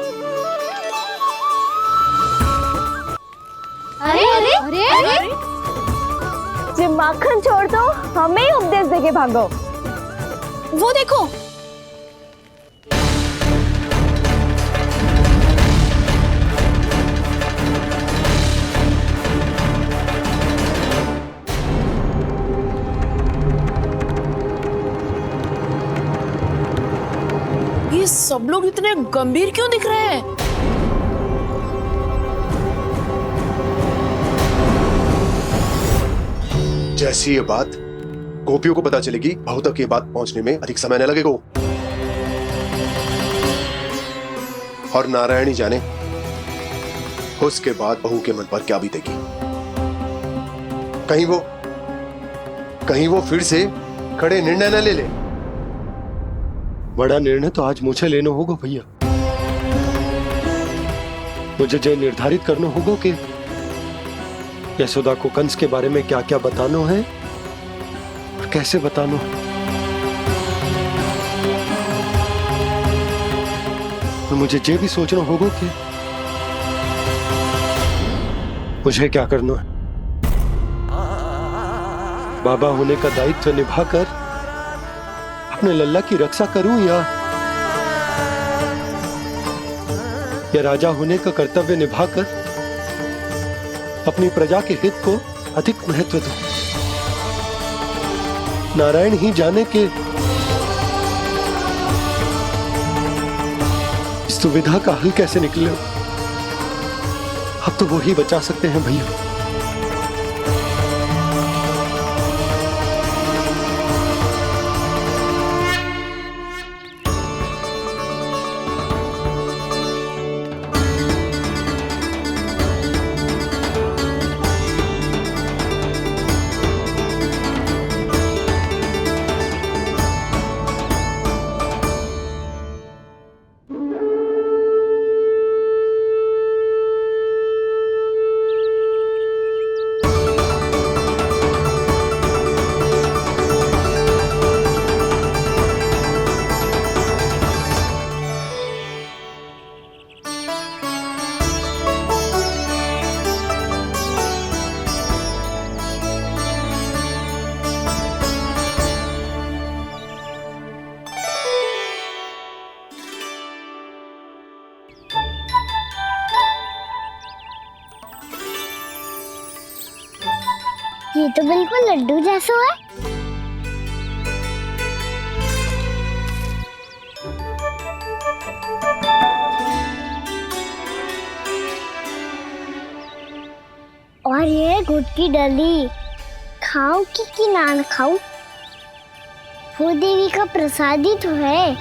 अरे अरे अरे, अरे? जब माखन छोड़ दो हमें ही उपदेश देके भागो। वो देखो, ये सब लोग इतने गंभीर क्यों दिख रहे हैं? जैसी ये बात गोपियों को पता चलेगी, बहू तक ये बात पहुंचने में अधिक समय न लगेगा। और नारायणी जाने उसके बाद बहू के मन पर क्या बीतेगी। कहीं वो फिर से खड़े निर्णय न ले ले। बड़ा निर्णय तो आज मुझे लेना होगा भैया। मुझे जो निर्धारित करना होगा कि यशोदा को कंस के बारे में क्या क्या बताना है और कैसे बताना है। और मुझे ये भी सोचना होगा कि मुझे क्या करना है? बाबा होने का दायित्व निभाकर अपने लल्ला की रक्षा करूं या राजा होने का कर्तव्य निभाकर अपनी प्रजा के हित को अधिक महत्व दूं? नारायण ही जाने के इस दुविधा का हल कैसे निकले। अब तो वो ही बचा सकते हैं भैया। ये तो बिल्कुल लड्डू जैसा है। और ये गुड़ की डली खाऊं कि ना खाऊं? वो देवी का प्रसाद ही तो है,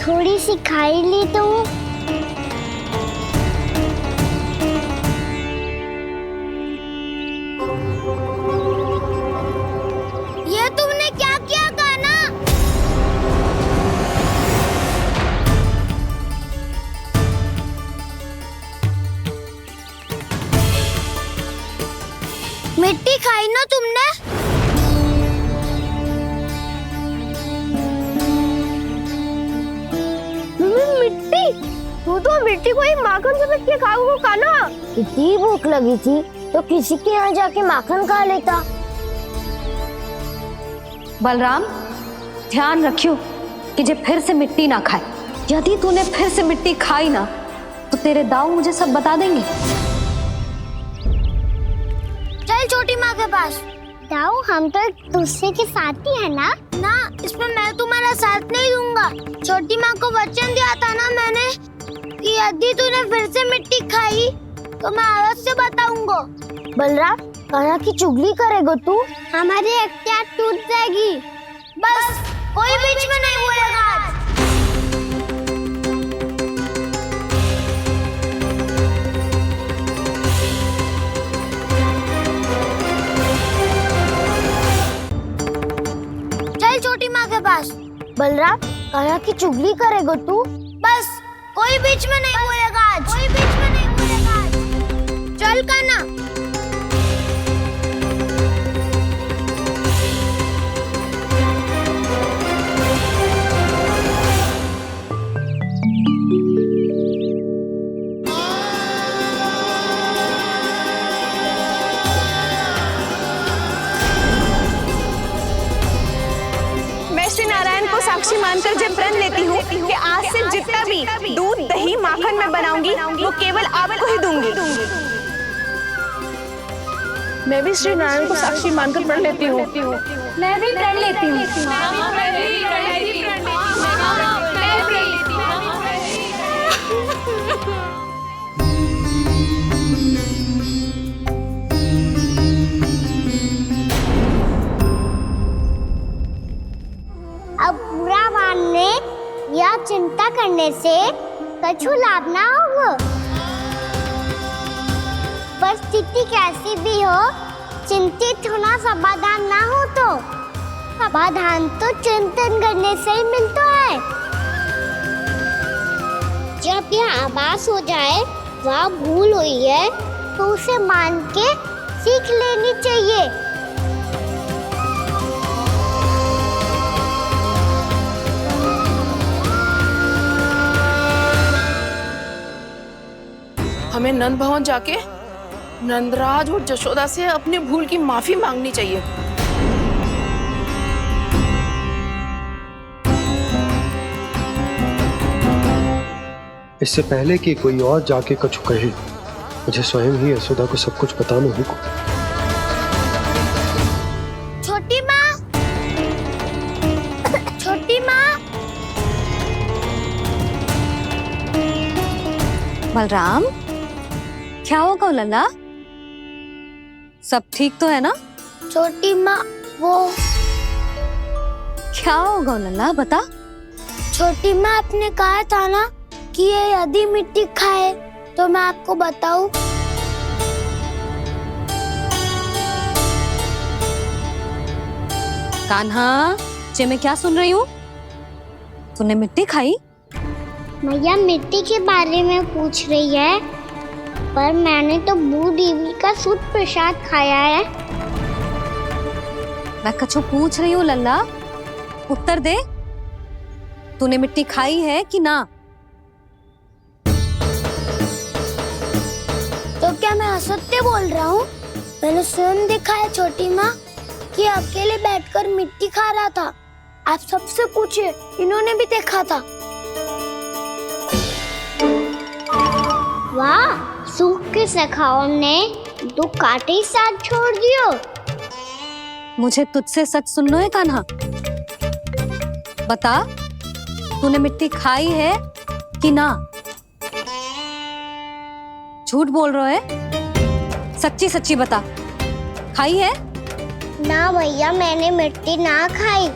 थोड़ी सी खाई ली तो। ये तुमने क्या किया कान्हा? मिट्टी खाई ना तुमने? मिट्टी? तू तो मिट्टी को ही माखन से के खाओगे कान्हा। इतनी भूख लगी थी तो किसी के यहाँ जाके माखन खा लेता। बलराम, ध्यान रखियो कि जे फिर से मिट्टी ना खाए। यदि तूने फिर से मिट्टी खाई ना तो तेरे दाऊ मुझे सब बता देंगे। चल छोटी माँ के पास। दाऊ, हम तो एक दूसरे के साथी है ना? ना, इसमें मैं तुम्हारा साथ नहीं दूंगा। छोटी माँ को वचन दिया था ना मैंने कि यदि तूने फिर से मिट्टी खाई तो मैं आवाज से बताऊंगा। बलराम, कान्हा की चुगली करेगा तू? हमारी अख्तियार टूट जाएगी। बस कोई बीच में नहीं बोलेगा आज। चल छोटी माँ के पास। बलराम, कान्हा की चुगली करेगा तू? बस कोई बीच में नहीं बोलेगा आज। कोई बीच में नहीं बोलेगा आज। चल कान्हा। मैं श्री नारायण को साक्षी मानकर जब प्रण लेती हूँ कि आज से जितना भी दूध, दही, माखन मैं बनाऊंगी वो केवल आपको ही दूंगी। मैं भी श्री नारायण को साक्षी मानकर प्रण लेती हूँ। मैं भी प्रण लेती हूँ। अब बुरा मानने या चिंता करने से कछु लाभ ना होगा। परिस्थिति कैसी भी हो, चिंतित होना समाधान ना हो तो समाधान तो चिंतन करने से ही मिलता है। जब यह आभास हो जाए वह भूल हुई है तो उसे मान के सीख लेनी चाहिए। हमें नंद भवन जाके नंदराज और जशोदा से अपनी भूल की माफी मांगनी चाहिए। इससे पहले कि कोई और जाके कछु कहे, मुझे स्वयं ही यशोदा को सब कुछ बताना होगा। छोटी माँ, छोटी माँ। बलराम, क्या होगा लल्ला? सब ठीक तो है ना? छोटी माँ, वो क्या होगा लल्ला, बता। छोटी माँ, आपने कहा था ना कि ये यदि मिट्टी खाए तो मैं आपको बताऊं। कान्हा, जे मैं क्या सुन रही हूँ? तूने मिट्टी खाई? मैया मिट्टी के बारे में पूछ रही है, पर मैंने तो भू देवी का शुद्ध प्रसाद खाया है। मैं कछु पूछ रही हूँ लल्ला, उत्तर दे। तूने मिट्टी खाई है कि ना? तो क्या मैं असत्य बोल रहा हूँ? मैंने स्वयं देखा है छोटी माँ कि अकेले बैठकर मिट्टी खा रहा था। आप सबसे पूछिए, इन्होंने भी देखा था। वाह, सूख के सखाओ ने दो कांटे ही साथ छोड़ दियो। मुझे तुझसे सच सुनना है कान्हा। बता, तूने मिट्टी खाई है कि ना? झूठ बोल रहा है, सच्ची सच्ची बता, खाई है? ना भैया, मैंने मिट्टी ना खाई।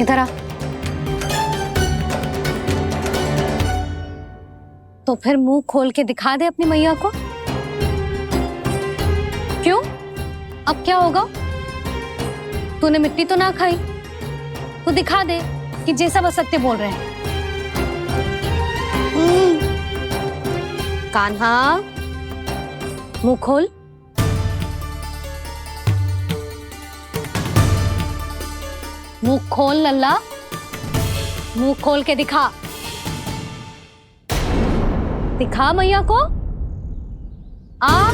इधर आ। तो फिर मुंह खोल के दिखा दे अपनी मैया को। क्यों? अब क्या होगा? तूने मिट्टी तो ना खाई, तो दिखा दे कि जैसा बस सत्य बोल रहे हैं। कान्हा, मुंह खोल। मुंह खोल लल्ला, मुंह खोल के दिखा। दिखा मैया को। आ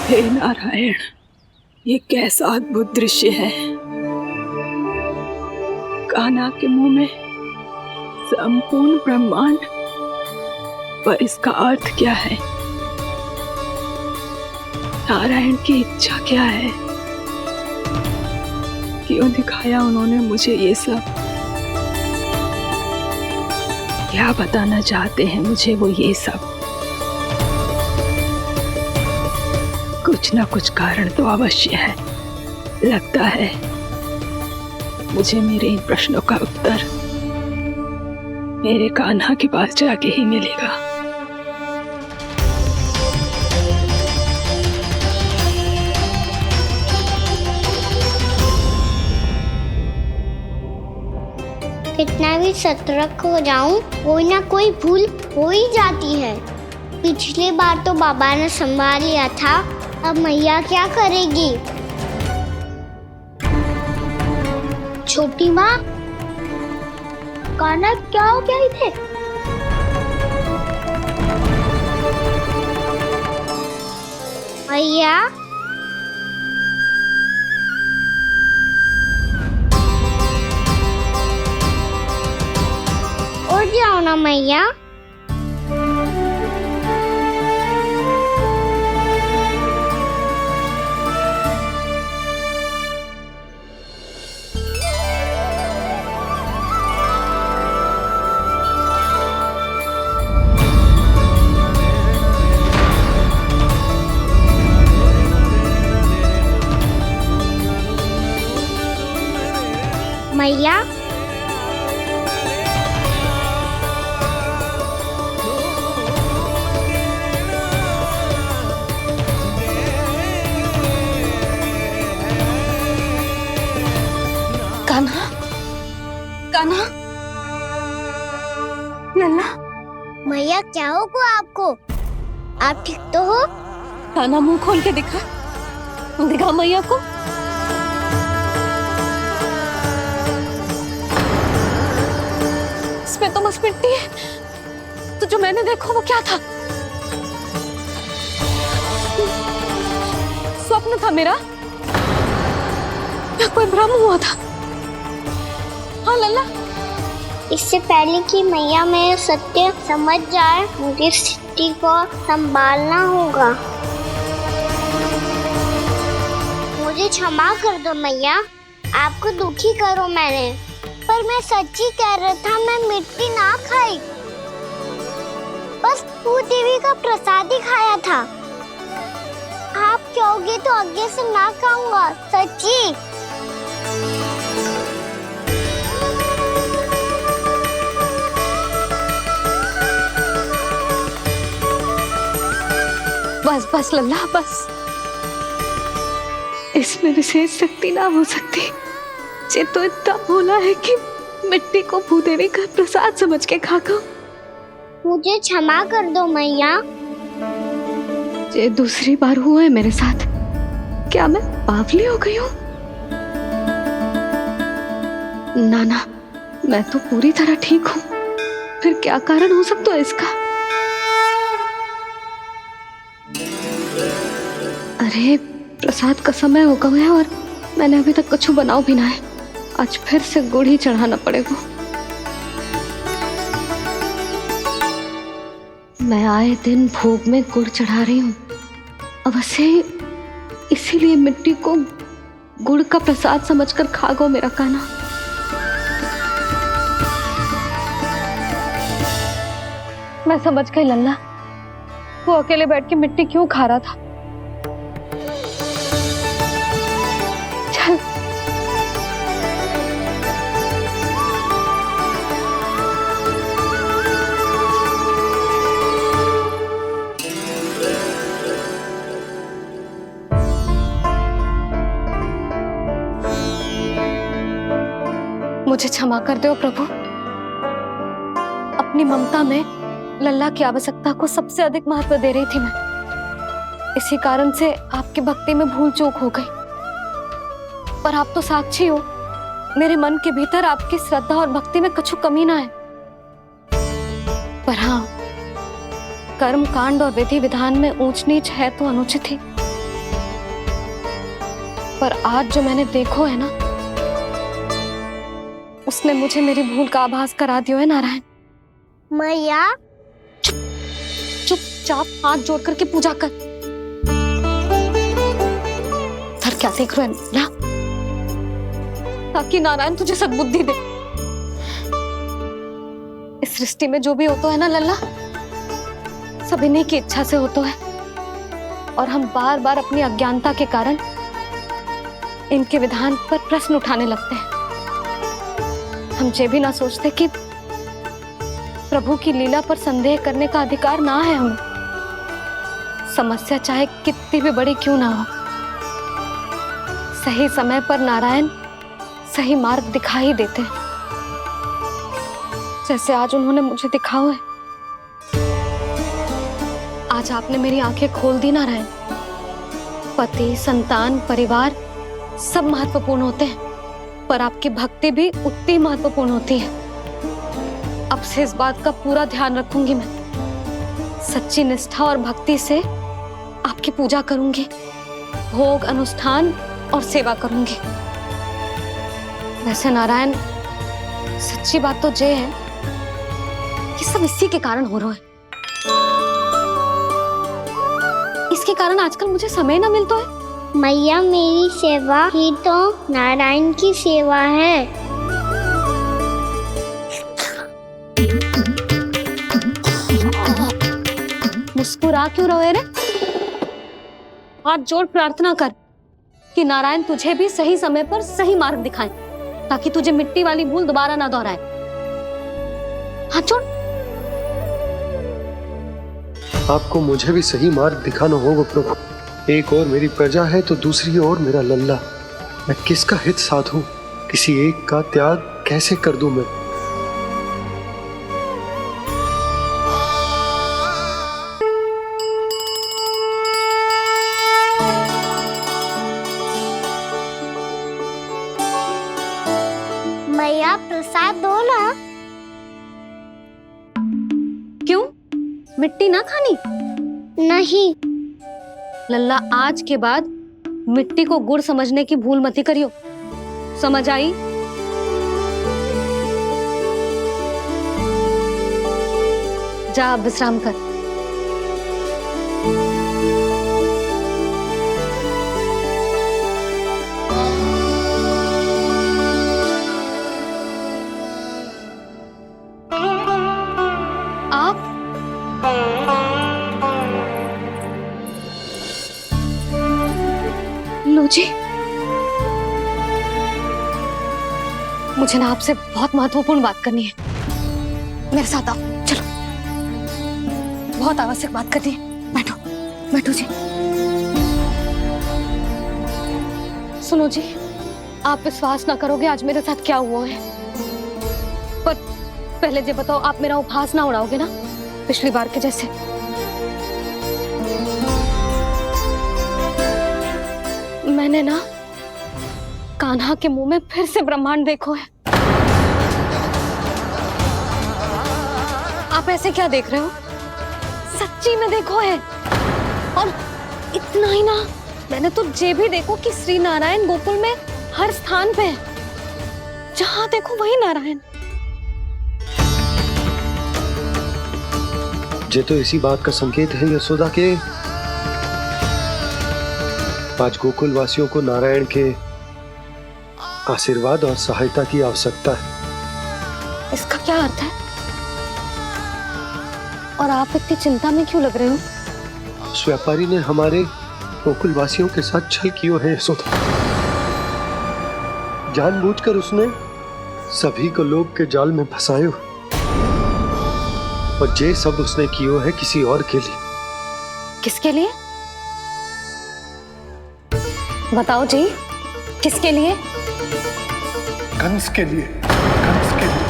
हे नारायण, ये कैसा अद्भुत दृश्य है। कान्हा के मुंह में संपूर्ण ब्रह्मांड पर इसका अर्थ क्या है? नारायण की इच्छा क्या है? क्यों दिखाया उन्होंने मुझे ये सब? क्या बताना चाहते हैं मुझे वो ये सब? कुछ ना कुछ कारण तो अवश्य है। लगता है मुझे मेरे इन प्रश्नों का उत्तर मेरे कान्हा के पास जाके ही मिलेगा। कितना भी सतर्क हो जाऊं, कोई ना कोई भूल हो ही जाती है। पिछली बार तो बाबा ने संभाल लिया था, अब मैया क्या करेगी? छोटी माँ, कान्हा क्या हो गया इधर? मैया, उठ जाओ ना मैया। मैया, कान्हा, कान्हा, लल्ला। मैया क्या होगा आपको? आप ठीक तो हो? कान्हा मुंह खोल के दिखा, दिखा मैया को। इसमें तो बस मिट्टी है, तो जो मैंने देखा वो क्या था? स्वप्न था मेरा या कोई भ्रम हुआ था? हाँ लल्ला, इससे पहले कि मैया मेरे सत्य समझ जाए, मुझे स्थिति को संभालना होगा। मुझे क्षमा कर दो मैया, आपको दुखी करो मैंने, पर मैं सच्ची कह रहा था। मैं मिट्टी ना खाई, बस तू देवी का प्रसाद ही खाया था। आप कहोगे तो आगे से ना खाऊंगा, सच्ची। बस बस लल्ला, बस। इसमें विशेष शक्ति ना हो सकती। ये तो इतना भोला है कि मिट्टी को भूदेवी का प्रसाद समझ के खागा। मुझे क्षमा कर दो मैया। ये दूसरी बार हुआ है मेरे साथ। क्या मैं बावली हो गई हूँ? ना ना, मैं तो पूरी तरह ठीक हूँ। फिर क्या कारण हो सकता है इसका? अरे प्रसाद का समय हो गया है और मैंने अभी तक कुछ बनाओ भी ना है। आज फिर से गुड़ ही चढ़ाना पड़ेगा। मैं आए दिन भोग में गुड़ चढ़ा रही हूँ, अवश्य इसीलिए मिट्टी को गुड़ का प्रसाद समझकर खा गो मेरा कान्हा। मैं समझ गई लल्ला, वो अकेले बैठ के मिट्टी क्यों खा रहा था। चल मुझे क्षमा कर दो प्रभु। अपनी ममता में लल्ला की आवश्यकता को सबसे अधिक महत्व दे रही थी मैं। इसी कारण से आपकी भक्ति में भूल चूक हो गई। पर आप तो साक्षी हो, मेरे मन के भीतर आपकी श्रद्धा और भक्ति में कछु कमी ना है। पर हाँ, कर्म कांड और विधि विधान में ऊंच नीच है तो अनुचित ही। पर आज जो मैंने देखो है ना, उसने मुझे मेरी भूल का आभास करा दिया है नारायण। मैया, चुपचाप हाथ जोड़ करके पूजा कर। सर क्या देख रहे हैं ना, ताकि नारायण तुझे सद्बुद्धि दे। इस सृष्टि में जो भी होता है ना लल्ला, सब इन्हीं की इच्छा से होता है, और हम बार बार अपनी अज्ञानता के कारण इनके विधान पर प्रश्न उठाने लगते हैं। हम ये भी ना सोचते कि प्रभु की लीला पर संदेह करने का अधिकार ना है हमें। समस्या चाहे कितनी भी बड़ी क्यों ना हो, सही समय पर नारायण सही मार्ग दिखा ही देते हैं, जैसे आज उन्होंने मुझे दिखाओ है। आज आपने मेरी आंखें खोल दी नारायण। पति, संतान, परिवार सब महत्वपूर्ण होते हैं, पर आपकी भक्ति भी उतनी महत्वपूर्ण होती है। अब से इस बात का पूरा ध्यान रखूंगी मैं। सच्ची निष्ठा और भक्ति से आपकी पूजा करूंगी, भोग, अनुष्ठान और सेवा करूंगी। वैसे नारायण, सच्ची बात तो ये है कि सब इसी के कारण हो रहा है। इसके कारण आजकल मुझे समय ना मिलता है। मैया, मेरी सेवा ही तो नारायण की सेवा है। मुस्कुरा क्यों रहे रे? हाथ जोड़ प्रार्थना कर कि नारायण तुझे भी सही समय पर सही मार्ग दिखाएं, ताकि तुझे मिट्टी वाली भूल दोबारा ना दोहराए। हाथ जोड़। आपको मुझे भी सही मार्ग दिखाना होगा प्रभु। एक और मेरी प्रजा है तो दूसरी ओर मेरा लल्ला। मैं किसका हित साधूं? किसी एक का त्याग कैसे कर दूं मैं? मैया, प्रसाद दो ना। क्यों? मिट्टी ना खानी? नहीं। लल्ला, आज के बाद मिट्टी को गुड़ समझने की भूल मत करियो। समझ आई? जा विश्राम कर। आप लो जी, मुझे ना आपसे बहुत महत्वपूर्ण बात करनी है। मेरे साथ आओ, चलो। बहुत आवश्यक बात करनी है। बैठो, बैठो जी। सुनो जी, आप विश्वास ना करोगे आज मेरे साथ क्या हुआ है। पर पहले ये बताओ, आप मेरा उपहास ना उड़ाओगे ना, पिछली बार के जैसे? मैंने ना कान्हा के मुंह में फिर से ब्रह्मांड देखो है। आप ऐसे क्या देख रहे हो? सच्ची में देखो है। और इतना ही ना, मैंने तो ये भी देखो कि श्री नारायण गोकुल में हर स्थान पे है। जहां देखो वही नारायण। ये तो इसी बात का संकेत है यशोदा के आज गोकुल वासियों को नारायण के आशीर्वाद और सहायता की आवश्यकता है। इसका क्या अर्थ है? और आप इतनी चिंता में क्यों लग रहे हो? उस व्यापारी ने हमारे गोकुल वासियों के साथ छल किया है यशोदा। जानबूझकर उसने सभी को लोभ के जाल में फंसायो, और ये सब उसने किया है किसी और के लिए। किसके लिए? बताओ जी, किसके लिए? कंस के लिए। कंस के लिए।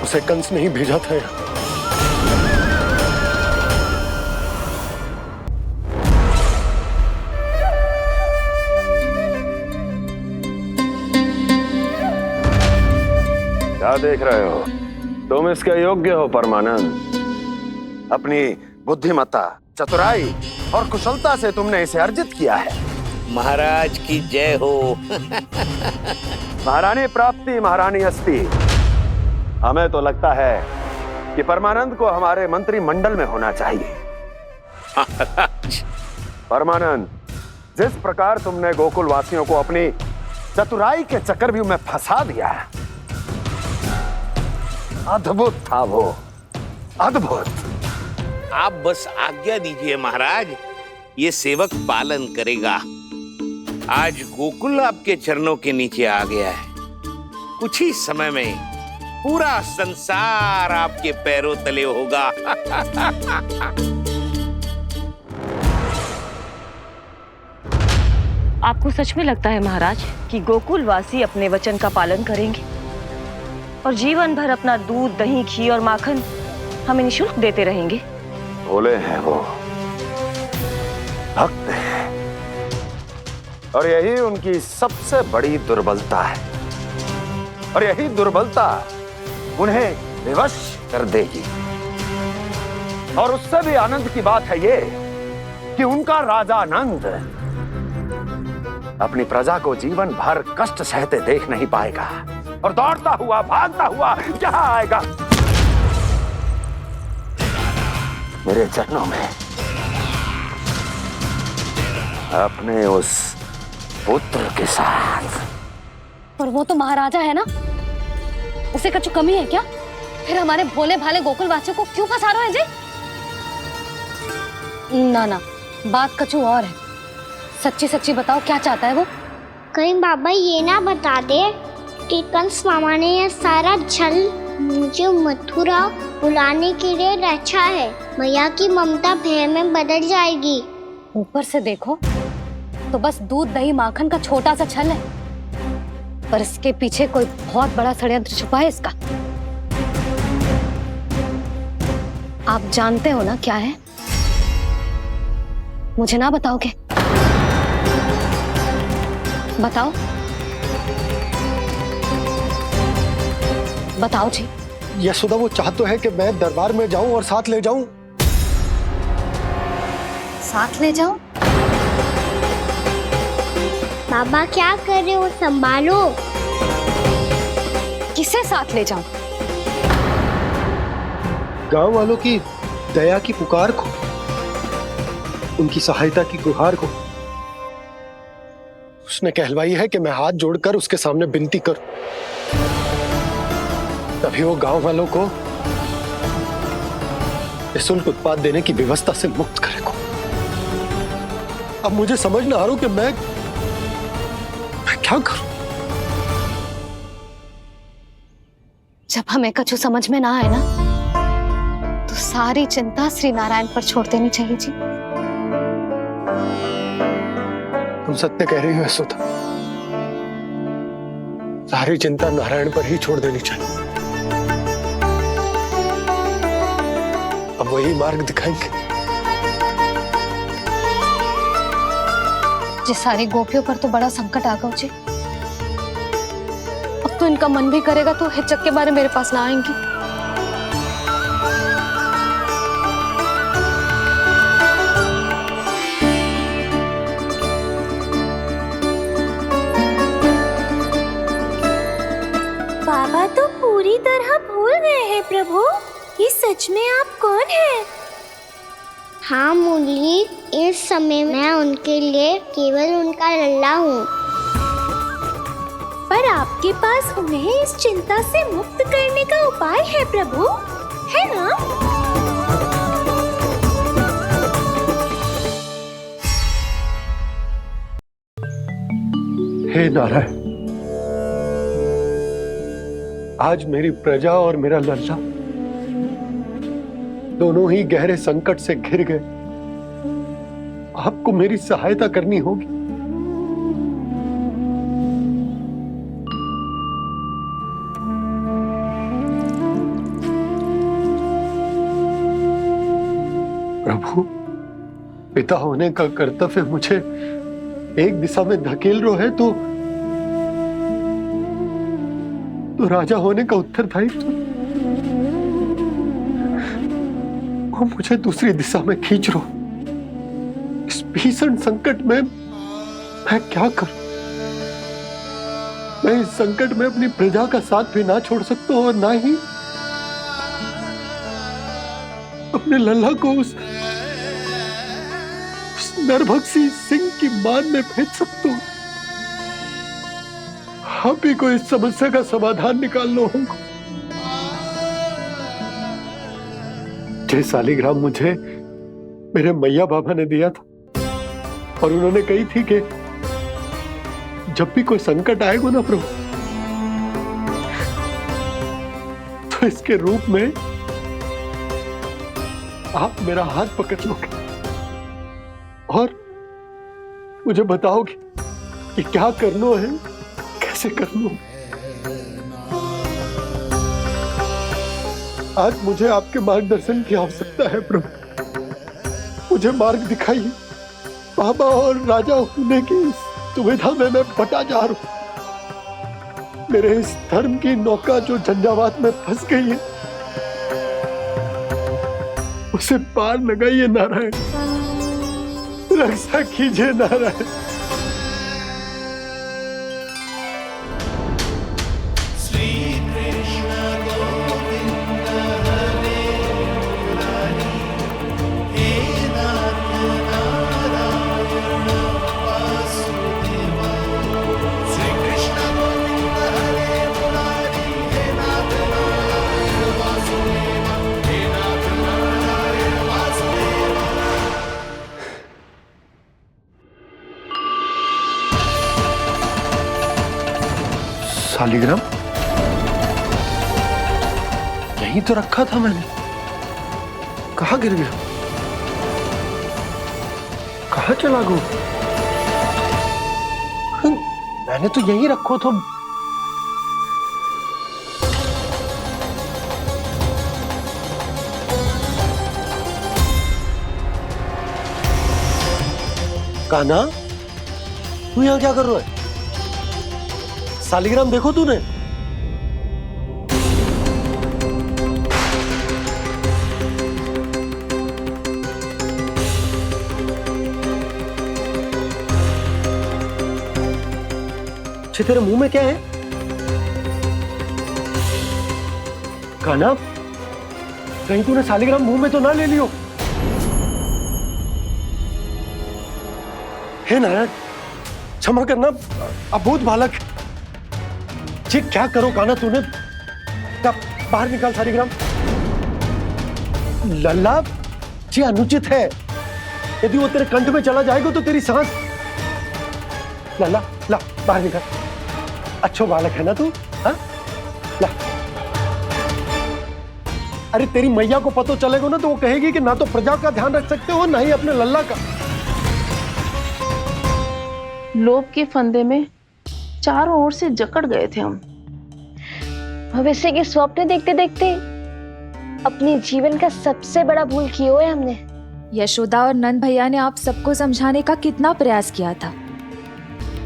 उसे कंस नहीं भेजा था यहाँ। क्या देख रहे हो? तुम इसके योग्य हो परमानंद। अपनी बुद्धिमत्ता, चतुराई और कुशलता से तुमने इसे अर्जित किया है। महाराज की जय हो। महारानी प्राप्ति महारानी हस्ती। हमें तो लगता है कि परमानंद को हमारे मंत्रिमंडल में होना चाहिए। परमानंद, जिस प्रकार तुमने गोकुल वासियों को अपनी चतुराई के चक्रव्यूह में फंसा दिया, अद्भुत था वो, अद्भुत। आप बस आज्ञा दीजिए महाराज, ये सेवक पालन करेगा। आज गोकुल आपके चरणों के नीचे आ गया है। कुछ ही समय में पूरा संसार आपके पैरों तले होगा। आपको सच में लगता है महाराज कि गोकुलवासी अपने वचन का पालन करेंगे और जीवन भर अपना दूध, दही, घी और माखन हमें निःशुल्क देते रहेंगे? भोले हैं वो, भक्त हैं, और यही उनकी सबसे बड़ी दुर्बलता है। और यही दुर्बलता उन्हें विवश कर देगी। और उससे भी आनंद की बात है ये कि उनका राजा नंद अपनी प्रजा को जीवन भर कष्ट सहते देख नहीं पाएगा और दौड़ता हुआ, भागता हुआ यहां आएगा मेरे चरणों में, अपने उस पुत्र के साथ। पर वो तो महाराजा है ना, उसे कुछ कमी है क्या? फिर हमारे भोले भाले गोकुल वासियों को क्यों फंसा रहे हैं जी? ना ना, बात कछु और है। सच्ची सच्ची बताओ, क्या चाहता है वो? कहीं बाबा ये ना बता दे कि कंस मामा ने यह सारा छल मुझे मथुरा बुलाने के लिए रचा है। मैया की ममता भय में बदल जाएगी। ऊपर से देखो तो बस दूध, दही, माखन का छोटा सा छल है, पर इसके पीछे कोई बहुत बड़ा षड्यंत्र छुपा है इसका। आप जानते हो ना क्या है? मुझे ना बताओगे? बताओ बताओ जी। यशोदा, वो चाह तो है कि मैं दरबार में जाऊं और साथ ले जाऊं। साथ ले जाऊं? बाबा क्या कर रहे हो, संभालो। किसे साथ ले जाऊं? गांव वालों की दया की पुकार को, उनकी सहायता की गुहार को। उसने कहलवाई है कि मैं हाथ जोड़कर उसके सामने विनती करूं, तभी वो गांव वालों को निःशुल्क उत्पाद देने की व्यवस्था से मुक्त करेगा। अब मुझे समझ ना आ रहा कि मैं क्या करूं। जब हमें कछु समझ में ना आए ना, तो सारी चिंता श्री नारायण पर छोड़ देनी चाहिए जी। तुम सत्य कह रही हो यशोदा, सारी चिंता नारायण पर ही छोड़ देनी चाहिए। अब वही मार्ग दिखाएंगे। जिस सारी गोपियों पर तो बड़ा संकट आ गया जी। अब तो इनका मन भी करेगा तो हिचक के बारे मेरे पास ना आएंगी। बाबा तो पूरी तरह भूल गए हैं प्रभु, ये सच में आप कौन हैं? हाँ मुरली, इस समय मैं उनके लिए केवल उनका लल्ला हूँ। पर आपके पास उन्हें इस चिंता से मुक्त करने का उपाय है प्रभु, है ना? हे नारायण, आज मेरी प्रजा और मेरा लल्ला दोनों ही गहरे संकट से घिर गए। आपको मेरी सहायता करनी होगी। प्रभु, पिता होने का कर्तव्य मुझे एक दिशा में धकेल रहा है तो राजा होने का उत्तरदायित्व वो मुझे दूसरी दिशा में खींच रहा। इस भीषण संकट में मैं क्या करूं? मैं इस संकट में अपनी प्रजा का साथ भी ना छोड़ सकता हूँ और ना ही अपने लल्ला को उस नरभक्षी सिंह की मान में भेज सकता हूँ। आप ही को इस समस्या का समाधान निकालना होगा। जय सालिग्राम मुझे मेरे मैया बाबा ने दिया था और उन्होंने कही थी कि जब भी कोई संकट आएगा ना प्रभु, तो इसके रूप में आप मेरा हाथ पकड़ लोगे और मुझे बताओगे कि क्या करना है, कैसे करना है। आज मुझे आपके मार्गदर्शन की आवश्यकता है प्रभु। मुझे मार्ग दिखाइए। बाबा और राजा होने की दुविधा में मैं बटा जा रहा हूं। मेरे इस धर्म की नौका जो झंझावात में फंस गई है, उसे पार लगाइए नारायण, रक्षा कीजिए नारायण। सालिग्राम यहीं तो रखा था मैंने, कहाँ गिर गया, कहाँ चला गया? मैंने तो यहीं रखो था। कान्हा, तू यहाँ क्या कर रहा है? सालिग्राम देखो तूने? अच्छे, तेरे मुंह में क्या है? कान्हा, कहीं तूने सालिग्राम मुंह में तो ना ले लियो? हे नारायण, क्षमा करना, अबोध बालक। जी क्या करो कान्हा तूने? बाहर निकाल सालिग्राम। लल्ला, जी अनुचित है। यदि वो तेरे कंठ में चला जाएगा तो तेरी सांस। लल्ला, ला बाहर निकाल। अच्छो बालक है ना तू? हाँ, ला। अरे तेरी मैया को पता चलेगा ना तो वो कहेगी कि ना तो प्रजा का ध्यान रख सकते हो ना ही अपने लल्ला का। लोभ के फंदे में चारों ओर से जकड़ गए थे हम। भविष्य के स्वप्न देखते देखते अपने जीवन का सबसे बड़ा भूल किया है हमने। यशोदा और नंद भैया ने आप सबको समझाने का कितना प्रयास किया था,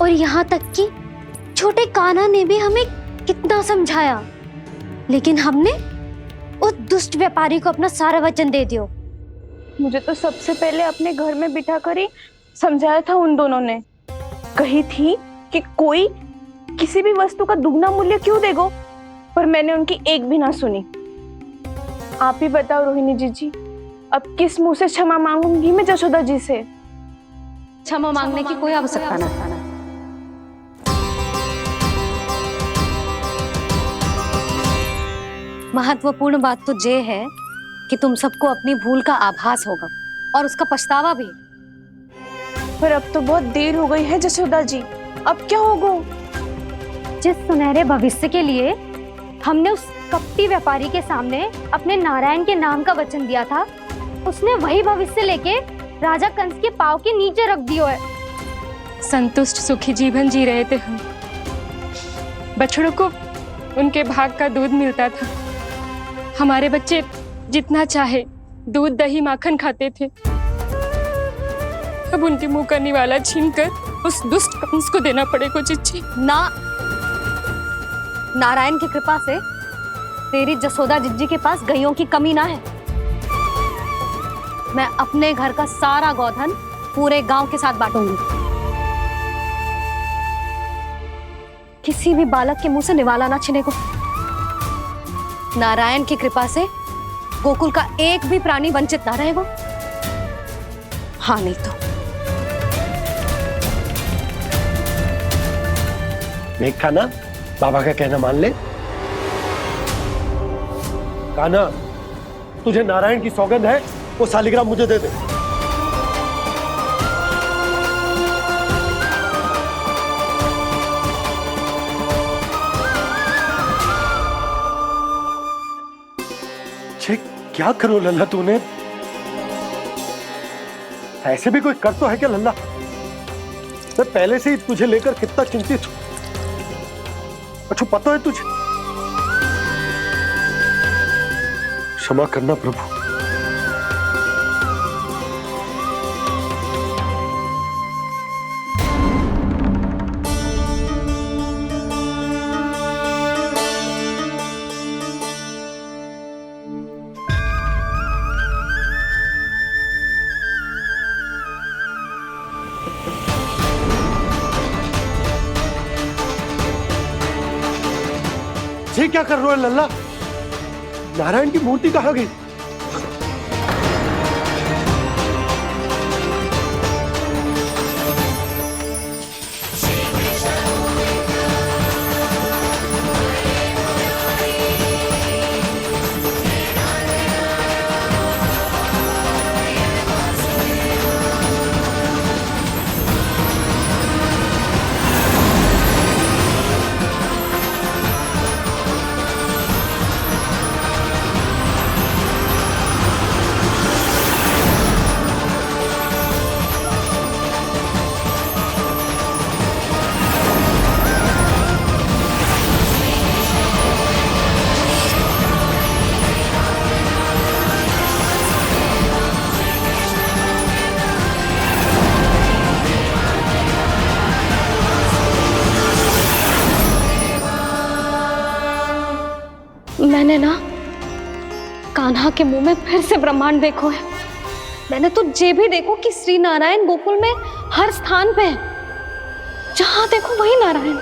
और यहाँ तक कि छोटे कान्हा ने भी हमें कितना समझाया, लेकिन हमने उस दुष्ट व्यापारी को अपना सारा वचन दे दिया। मुझे तो सबसे पहले अपने घर में बिठा कर ही समझाया था उन दोनों ने। कही थी कि कोई किसी भी वस्तु का दुगना मूल्य क्यों देगा, पर मैंने उनकी एक भी ना सुनी। आप ही बताओ रोहिणी जी, अब किस मुंह से क्षमा मांगूंगी मैं जशोदा जी से? क्षमा मांगने की कोई आवश्यकता ना। महत्वपूर्ण बात तो ये है कि तुम सबको अपनी भूल का आभास होगा और उसका पछतावा भी। पर अब तो बहुत देर हो गई है जशोदा जी, अब क्या होगा? जिस सुनहरे भविष्य के लिए हमने उस कपटी व्यापारी के सामने अपने नारायण के नाम का वचन दिया था, उसने वही भविष्य लेके राजा कंस के पांव के नीचे रख दिया है। संतुष्ट सुखी जीवन जी रहे थे हम। बछड़ों को उनके भाग का दूध मिलता था। हमारे बच्चे जितना चाहे दूध दही माखन खाते थे। अब उनके मुंह का निवाला छीनकर उस दुष्ट कंस को देना पड़ेगा चिच्ची। ना, नारायण की कृपा से तेरी जसोदा जिज्जी के पास गैयों की कमी ना है। मैं अपने घर का सारा गोधन पूरे गांव के साथ बांटूंगी। किसी भी बालक के मुंह से निवाला ना छिने को। नारायण की कृपा से गोकुल का एक भी प्राणी वंचित ना रहेगा। हाँ नहीं तो देख कान्हा, बाबा का कहना मान ले। कान्हा, तुझे नारायण की सौगंध है, वो शालिग्राम मुझे दे दे। क्या करो लल्ला तूने? ऐसे भी कोई कर तो है क्या लल्ला? मैं पहले से ही तुझे लेकर कितना चिंतित हूं। अच्छा पता है तुझे? क्षमा करना प्रभु। ये क्या कर रहे हो लल्ला? नारायण की मूर्ति कहाँ गई? मैंने ना कान्हा के मुंह में फिर से ब्रह्मांड देखो है। मैंने तो ये भी देखो कि श्री नारायण गोकुल में हर स्थान पे है, जहां देखो वही नारायण।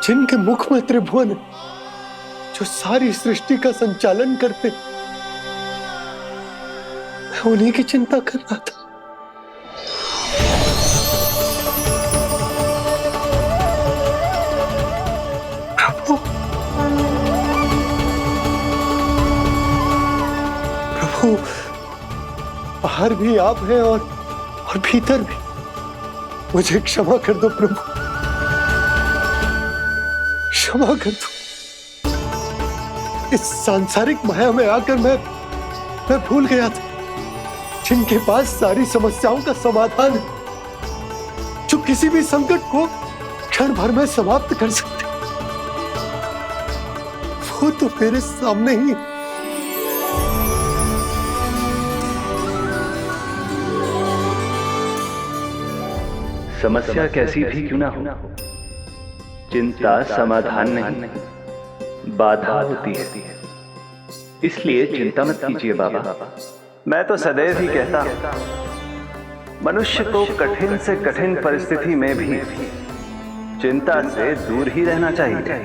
जिनके मुख में त्रिभुवन, जो सारी सृष्टि का संचालन करते, मैं उन्हीं की चिंता कर रहा था। प्रभु, बाहर भी आप हैं और भीतर भी। मुझे क्षमा कर दो प्रभु, क्षमा कर दो। इस सांसारिक माया में आकर मैं भूल गया था जिनके पास सारी समस्याओं का समाधान है, जो किसी भी संकट को क्षण भर में समाप्त कर सकते, वो तो मेरे सामने ही। समस्या कैसी भी क्यों ना हो, चिंता समाधान नहीं, बाधा होती है। इसलिए चिंता मत कीजिए बाबा। मैं तो सदैव ही कहता हूं, मनुष्य को कठिन से कठिन परिस्थिति में भी चिंता से दूर ही रहना चाहिए।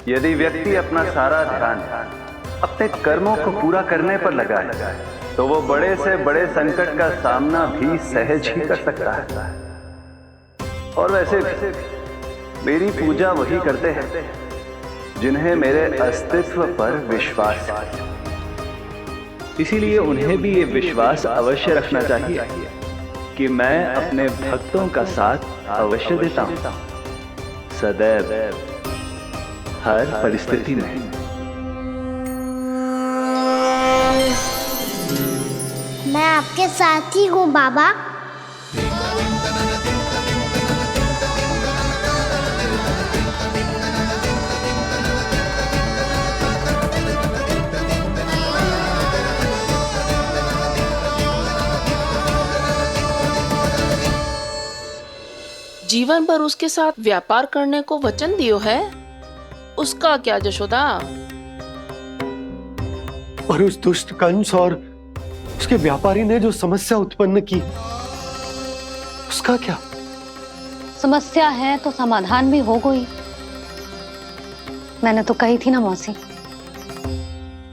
यदि व्यक्ति अपना सारा ध्यान अपने कर्मों को पूरा करने पर लगाए, तो वो बड़े से बड़े संकट का सामना भी सहज ही कर सकता है। और वैसे भी मेरी पूजा वही करते हैं जिन्हें मेरे अस्तित्व पर विश्वास है। इसीलिए उन्हें भी ये विश्वास अवश्य रखना चाहिए कि मैं अपने भक्तों का साथ अवश्य देता हूं, सदैव, हर परिस्थिति में। मैं आपके साथ ही हूँ बाबा। जीवन भर उसके साथ व्यापार करने को वचन दियो है, उसका क्या जशोदा? और उस दुष्ट कंस और उसके व्यापारी ने जो समस्या उत्पन्न की, उसका क्या? समस्या है तो समाधान भी हो गई। मैंने तो कही थी ना मौसी,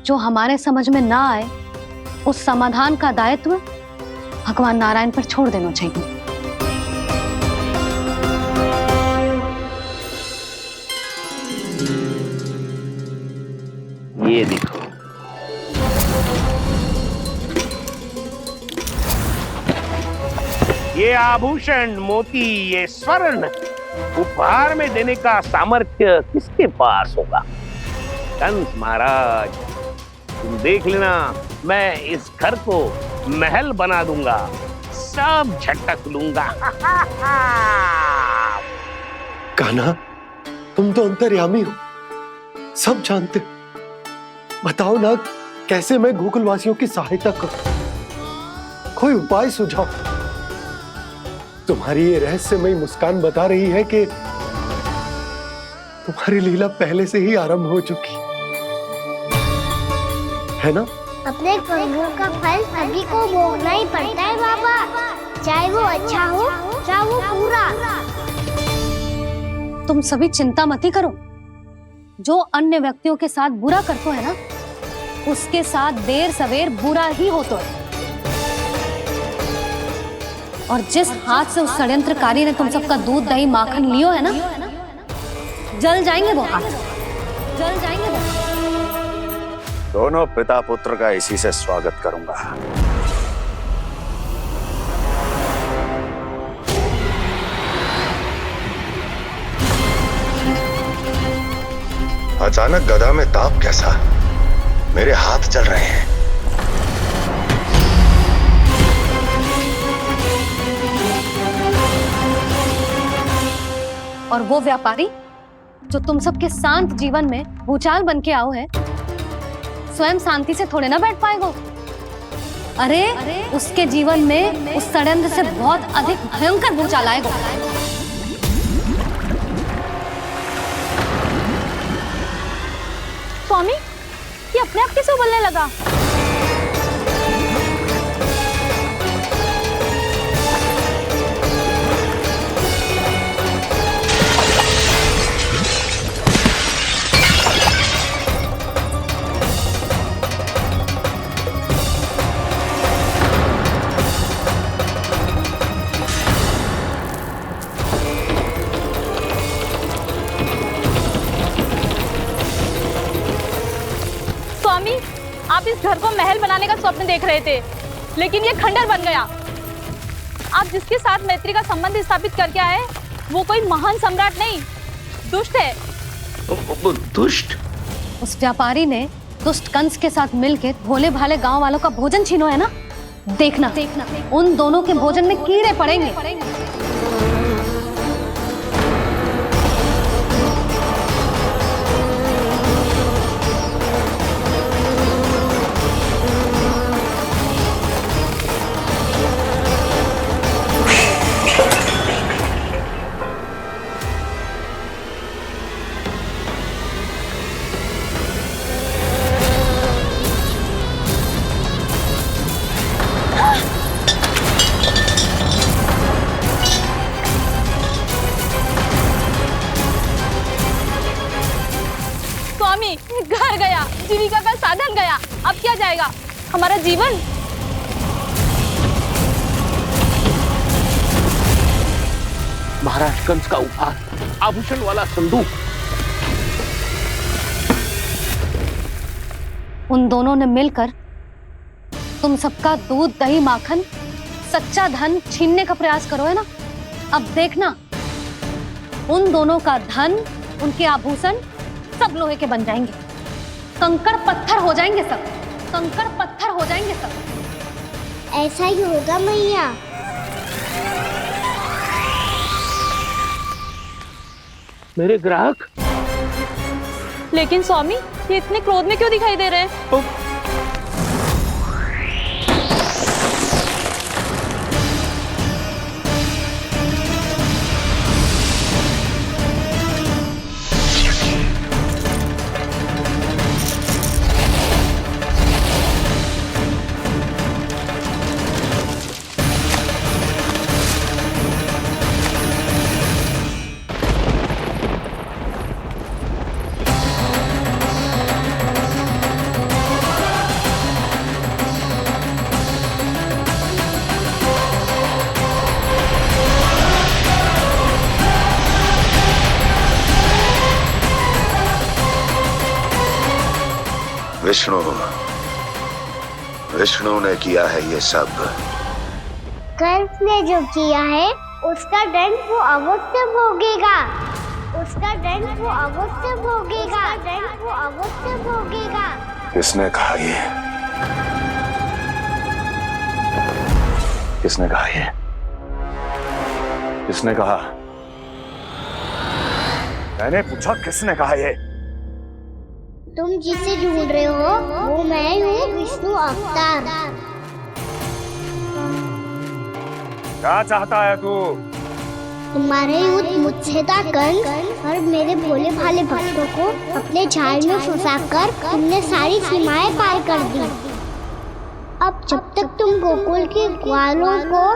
जो हमारे समझ में ना आए उस समाधान का दायित्व भगवान नारायण पर छोड़ देना चाहिए। ये देखो, ये आभूषण, मोती, ये स्वर्ण उपहार में देने का सामर्थ्य किसके पास होगा? कंस महाराज, तुम देख लेना, मैं इस घर को महल बना दूंगा, सब झटक लूंगा। कान्हा, तुम तो अंतर्यामी हो, सब जानते हो। बताओ ना, कैसे मैं गोकुलवासियों की सहायता करूं? कोई उपाय सुझाओ। तुम्हारी ये रहस्यमयी मुस्कान बता रही है कि तुम्हारी लीला पहले से ही आरंभ हो चुकी है ना? अपने कर्मों का फल सभी को भोगना ही पड़ता है बाबा, चाहे वो अच्छा हो चाहे वो बुरा। तुम सभी चिंता मत ही करो। जो अन्य व्यक्तियों के साथ बुरा करते है ना, उसके साथ देर सवेर बुरा ही होता है। और जिस हाथ से उस षड्यंत्रकारी ने तुम सबका दूध दही माखन लियो है ना, जल जाएंगे वो हाथ, जल जाएंगे वो। दोनों पिता पुत्र का इसी से स्वागत करूंगा। अचानक गदा में ताप कैसा? मेरे हाथ चल रहे हैं। और वो व्यापारी जो तुम सबके शांत जीवन में भूचाल बन के आओ है, स्वयं शांति से थोड़े ना बैठ पाएगो। अरे उसके जीवन में उस षड्यंत्र से बहुत अधिक भयंकर भूचाल आएगा। स्वामी, ये अपने आप कैसे बोलने लगा? आप इस घर को महल बनाने का स्वप्न देख रहे थे, लेकिन ये खंडर बन गया। आप जिसके साथ मैत्री का संबंध स्थापित करके आए, वो कोई महान सम्राट नहीं, दुष्ट है। दुष्ट? उस व्यापारी ने दुष्ट कंस के साथ मिलकर भोले भाले गांव वालों का भोजन छीनो है ना। देखना उन दोनों के भोजन में कीड़े पड़ेंगे। घर गया, जीविका का साधन गया, अब क्या जाएगा हमारा जीवन? महाराज कंस का उपहार, आभूषण वाला संदूक। उन दोनों ने मिलकर तुम सबका दूध दही माखन सच्चा धन छीनने का प्रयास करो है ना। अब देखना उन दोनों का धन, उनके आभूषण सब लोहे के बन जाएंगे, कंकड़ पत्थर हो जाएंगे सब, कंकड़ पत्थर हो जाएंगे सब। ऐसा ही होगा मैया। मेरे ग्राहक? लेकिन स्वामी, ये इतने क्रोध में क्यों दिखाई दे रहे हैं? विष्णु विष्णु ने किया है ये सब। कंस ने जो किया है उसका दंड वो अवश्य भोगेगा। उसका दंड वो अवश्य भोगेगा। दंड वो अवश्य भोगेगा। किसने कहा ये? किसने कहा ये? किसने कहा? मैंने पूछा किसने कहा ये? तुम जिसे ढूंढ रहे हो वो मैं हूँ, विष्णु अवतार। क्या चाहता है तू? तुम्हारे युद्ध मुझसे था कंस, और मेरे भोले भाले भक्तों को अपने जाल में फंसाकर तुमने सारी सीमाएं पार कर दी। अब जब तक तुम गोकुल के ग्वालों को